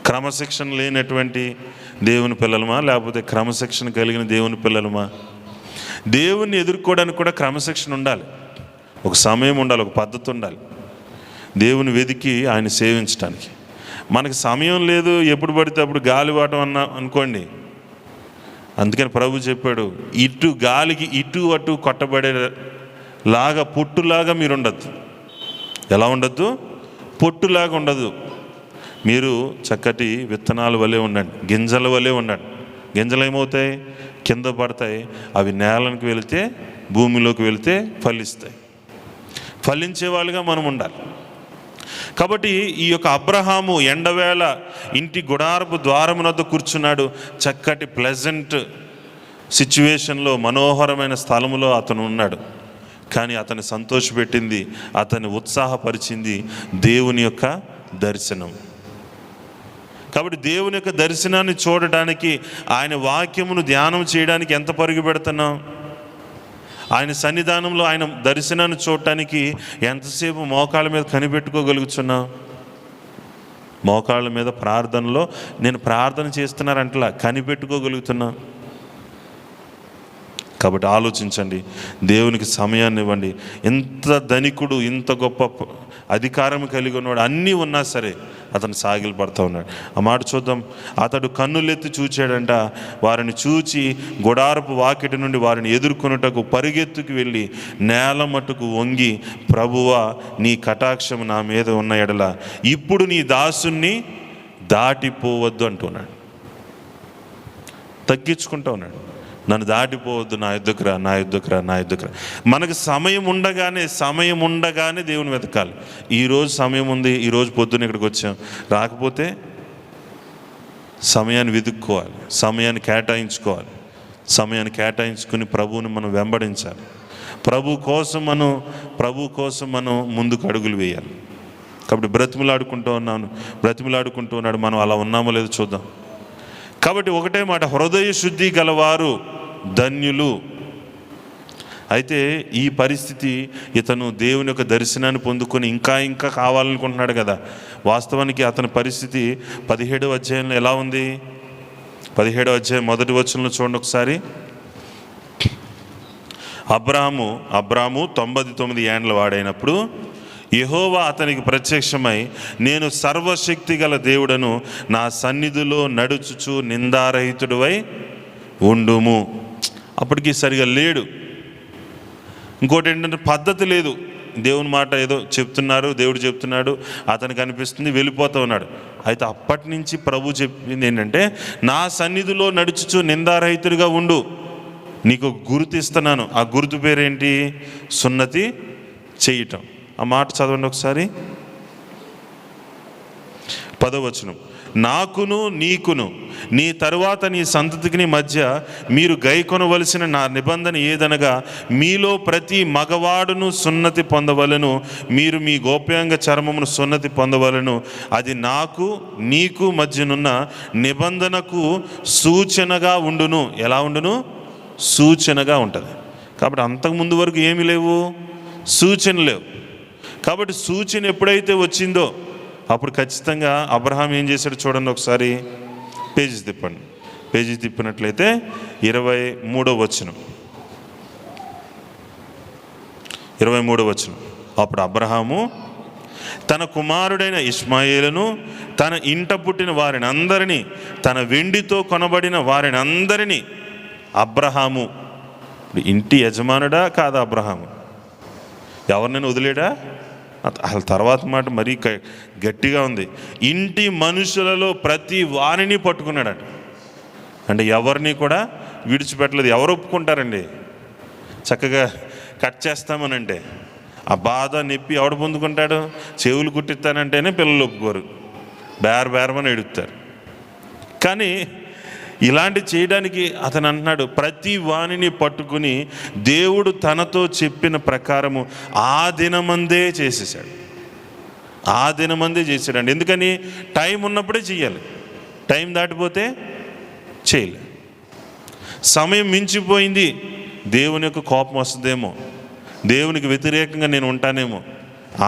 క్రమశిక్షణ లేనటువంటి దేవుని పిల్లలమా, లేకపోతే క్రమశిక్షణ కలిగిన దేవుని పిల్లలమా? దేవుణ్ణి ఎదుర్కోవడానికి కూడా క్రమశిక్షణ ఉండాలి, ఒక సమయం ఉండాలి, ఒక పద్ధతి ఉండాలి. దేవుని వెతికి ఆయన సేవించడానికి మనకి సమయం లేదు. ఎప్పుడు పడితే అప్పుడు గాలివాటం అనుకోండి. అందుకని ప్రభు చెప్పాడు, ఇటు గాలికి ఇటు అటు కొట్టబడేలాగా పొట్టులాగా మీరు ఉండద్దు. ఎలా ఉండద్దు? పొట్టులాగా ఉండదు. మీరు చక్కటి విత్తనాల వలె ఉండండి, గింజల వలె ఉండండి. గింజలు ఏమవుతాయి? కింద పడతాయి. అవి నేలకు వెళితే, భూమిలోకి వెళితే ఫలిస్తాయి. ఫలించే వాళ్ళుగా మనం ఉండాలి. కాబట్టి ఈ యొక్క అబ్రహాము ఎండవేళ ఇంటి గుడారపు ద్వారమునొద్ద కూర్చున్నాడు. చక్కటి ప్లెజెంట్ సిచ్యువేషన్లో, మనోహరమైన స్థలములో అతను ఉన్నాడు. కానీ అతన్ని సంతోషపెట్టింది, అతన్ని ఉత్సాహపరిచింది దేవుని యొక్క దర్శనం. కాబట్టి దేవుని యొక్క దర్శనాన్ని చూడడానికి, ఆయన వాక్యమును ధ్యానం చేయడానికి ఎంత పరుగు పెడుతున్నాం? ఆయన సన్నిధానంలో ఆయన దర్శనాన్ని చూడటానికి ఎంతసేపు మోకాళ్ళ మీద కనిపెట్టుకోగలుగుతున్నాం? మోకాళ్ళ మీద ప్రార్థనలో నేను ప్రార్థన చేస్తున్నారంటలా కనిపెట్టుకోగలుగుతున్నా? కాబట్టి ఆలోచించండి, దేవునికి సమయాన్ని ఇవ్వండి. ఎంత ధనికుడు, ఇంత గొప్ప అధికారం కలిగి ఉన్నాడు, అన్నీ ఉన్నా సరే అతను సాగిలు పడుతూ ఉన్నాడు. ఆ మాట చూద్దాం. అతడు కన్నులెత్తి చూచాడంట. వారిని చూచి గుడారపు వాకిటి నుండి వారిని ఎదుర్కొనుటకు పరిగెత్తుకు వెళ్ళి నేల మట్టుకు వంగి, ప్రభువా నీ కటాక్షము నా మీద ఉన్న ఎడల ఇప్పుడు నీ దాసుని దాటిపోవద్దు అంటున్నాడు. తగ్గించుకుంటూ ఉన్నాడు. నన్ను దాటిపోవద్దు, నా యుద్ధకు రా. మనకు సమయం ఉండగానే దేవుని వెతకాలి. ఈరోజు సమయం ఉంది, ఈరోజు పొద్దున్న ఇక్కడికి వచ్చాం, రాకపోతే సమయాన్ని వెతుక్కోవాలి, సమయాన్ని కేటాయించుకుని ప్రభువుని మనం వెంబడించాలి. ప్రభు కోసం మనం ముందుకు అడుగులు వేయాలి. కాబట్టి బ్రతిమలాడుకుంటూ ఉన్నాడు. మనం అలా ఉన్నామో లేదో చూద్దాం. కాబట్టి ఒకటే మాట, హృదయ శుద్ధి గలవారు ధన్యులు. అయితే ఈ పరిస్థితి, ఇతను దేవుని యొక్క దర్శనాన్ని పొందుకొని ఇంకా కావాలనుకుంటున్నాడు కదా. వాస్తవానికి అతని పరిస్థితి 17వ అధ్యాయంలో ఎలా ఉంది? 17వ అధ్యాయం 1వ వచనంలో చూడండి ఒకసారి. అబ్రాము 99 ఏండ్ల వాడైనప్పుడు యెహోవా అతనికి ప్రత్యక్షమై, నేను సర్వశక్తి గల దేవుడను, నా సన్నిధిలో నడుచుచు నిందారహితుడివై ఉండుము. అప్పటికి సరిగా లేడు. ఇంకోటి ఏంటంటే పద్ధతి లేదు. దేవుని మాట ఏదో చెప్తున్నారు, దేవుడు చెప్తున్నాడు, అతనికి అనిపిస్తుంది, వెళ్ళిపోతూ ఉన్నాడు. అయితే అప్పటి నుంచి ప్రభు చెప్పింది ఏంటంటే, నా సన్నిధిలో నడుచుచు నిందారహితుడిగా ఉండు, నీకు గుర్తు ఇస్తున్నాను. ఆ గుర్తు పేరేంటి? సున్నతి చేయటం. ఆ మాట చదవండి ఒకసారి. 10వ వచనం. నాకును నీకును నీ తరువాత నీ సంతతికి మధ్య మీరు గైకొనవలసిన నా నిబంధన ఏదనగా, మీలో ప్రతి మగవాడును సున్నతి పొందవలను, మీరు మీ గోప్యాంగ చర్మమును సున్నతి పొందవలను. అది నాకు నీకు మధ్యనున్న నిబంధనకు సూచనగా ఉండును. ఎలా ఉండును? సూచనగా ఉంటుంది. కాబట్టి అంతకుముందు వరకు ఏమీ లేవు, సూచన లేవు. కాబట్టి సూచన ఎప్పుడైతే వచ్చిందో అప్పుడు ఖచ్చితంగా అబ్రహాం ఏం చేశాడు చూడండి ఒకసారి. పేజీ తిప్పినట్లయితే 23వ వచనం. అప్పుడు అబ్రహాము తన కుమారుడైన ఇష్మాయేలును, తన ఇంట పుట్టిన వారిని అందరినీ, తన వెండితో కొనబడిన వారిని అందరినీ. అబ్రహాము ఇంటి యజమానుడా కాదా? అబ్రహాము ఎవరినైనా వదిలేడా? అసలు తర్వాత మాట మరీ గట్టిగా ఉంది. ఇంటి మనుషులలో ప్రతి వారిని పట్టుకున్నాడట. అంటే ఎవరిని కూడా విడిచిపెట్టలేదు. ఎవరు ఒప్పుకుంటారండి చక్కగా కట్ చేస్తామనంటే? ఆ బాధ నొప్పి ఎవడు పొందుకుంటాడు? చెవులు కుట్టిస్తానంటేనే పిల్లలు ఒప్పుకోరు, బేరమని ఎడుగుతారు. కానీ ఇలాంటి చేయడానికి అతను అంటున్నాడు, ప్రతి వాణిని పట్టుకుని దేవుడు తనతో చెప్పిన ప్రకారము ఆ దినమందే చేసేసాడు. ఆ దినమందే చేశాడండి. ఎందుకని? టైం ఉన్నప్పుడే చెయ్యాలి, టైం దాటిపోతే చేయలే. సమయం మించిపోయింది, దేవుని యొక్క కోపం వస్తుందేమో, దేవునికి వ్యతిరేకంగా నేను ఉంటానేమో,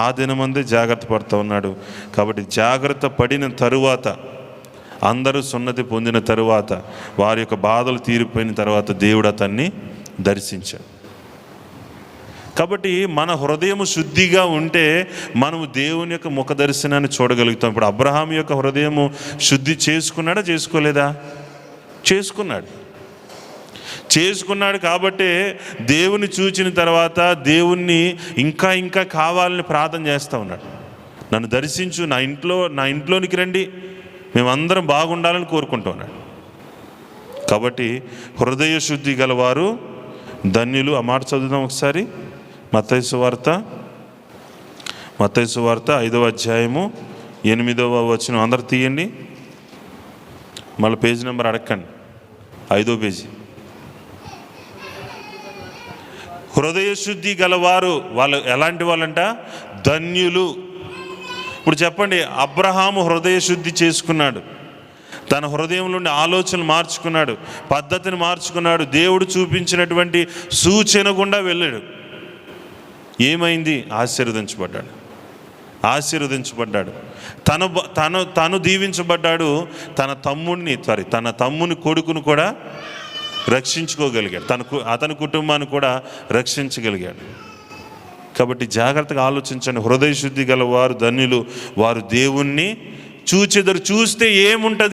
ఆ దినమందే జాగ్రత్త పడుతూ ఉన్నాడు. కాబట్టి జాగ్రత్త పడిన తరువాత, అందరూ సున్నతి పొందిన తరువాత, వారి యొక్క బాధలు తీరిపోయిన తర్వాత దేవుడు అతన్ని దర్శించాడు. కాబట్టి మన హృదయం శుద్ధిగా ఉంటే మనము దేవుని యొక్క ముఖ దర్శనాన్ని చూడగలుగుతాం. ఇప్పుడు అబ్రహాం యొక్క హృదయము శుద్ధి చేసుకున్నాడా, చేసుకోలేదా? చేసుకున్నాడు. కాబట్టే దేవుని చూచిన తర్వాత దేవుణ్ణి ఇంకా ఇంకా కావాలని ప్రార్థన చేస్తూ ఉన్నాడు. నన్ను దర్శించు, నా ఇంట్లోనికి రండి, మేమందరం బాగుండాలని కోరుకుంటూ ఉన్నాడు. కాబట్టి హృదయ శుద్ధి గలవారు ధన్యులు. ఆ మాట చదువుదాం ఒకసారి. మత్తయి సువార్త 5వ అధ్యాయము 8వ వచనం. అందరు తీయండి, మళ్ళీ పేజీ నెంబర్ అడగండి, 5వ పేజీ. హృదయ శుద్ధి గలవారు వాళ్ళు ఎలాంటి వాళ్ళంట? ధన్యులు. ఇప్పుడు చెప్పండి, అబ్రహాము హృదయ శుద్ధి చేసుకున్నాడు, తన హృదయంలో ఉండే ఆలోచనలు మార్చుకున్నాడు, పద్ధతిని మార్చుకున్నాడు, దేవుడు చూపించినటువంటి సూచన గుండా వెళ్ళాడు. ఏమైంది? ఆశీర్వదించబడ్డాడు. తను దీవించబడ్డాడు. తన తమ్ముని కొడుకును కూడా రక్షించుకోగలిగాడు, అతని కుటుంబాన్ని కూడా రక్షించగలిగాడు. కాబట్టి జాగ్రత్తగా ఆలోచించండి. హృదయ శుద్ధి గల వారు ధన్యులు, వారు దేవుణ్ణి చూచెదరు. చూస్తే ఏముంటుంది?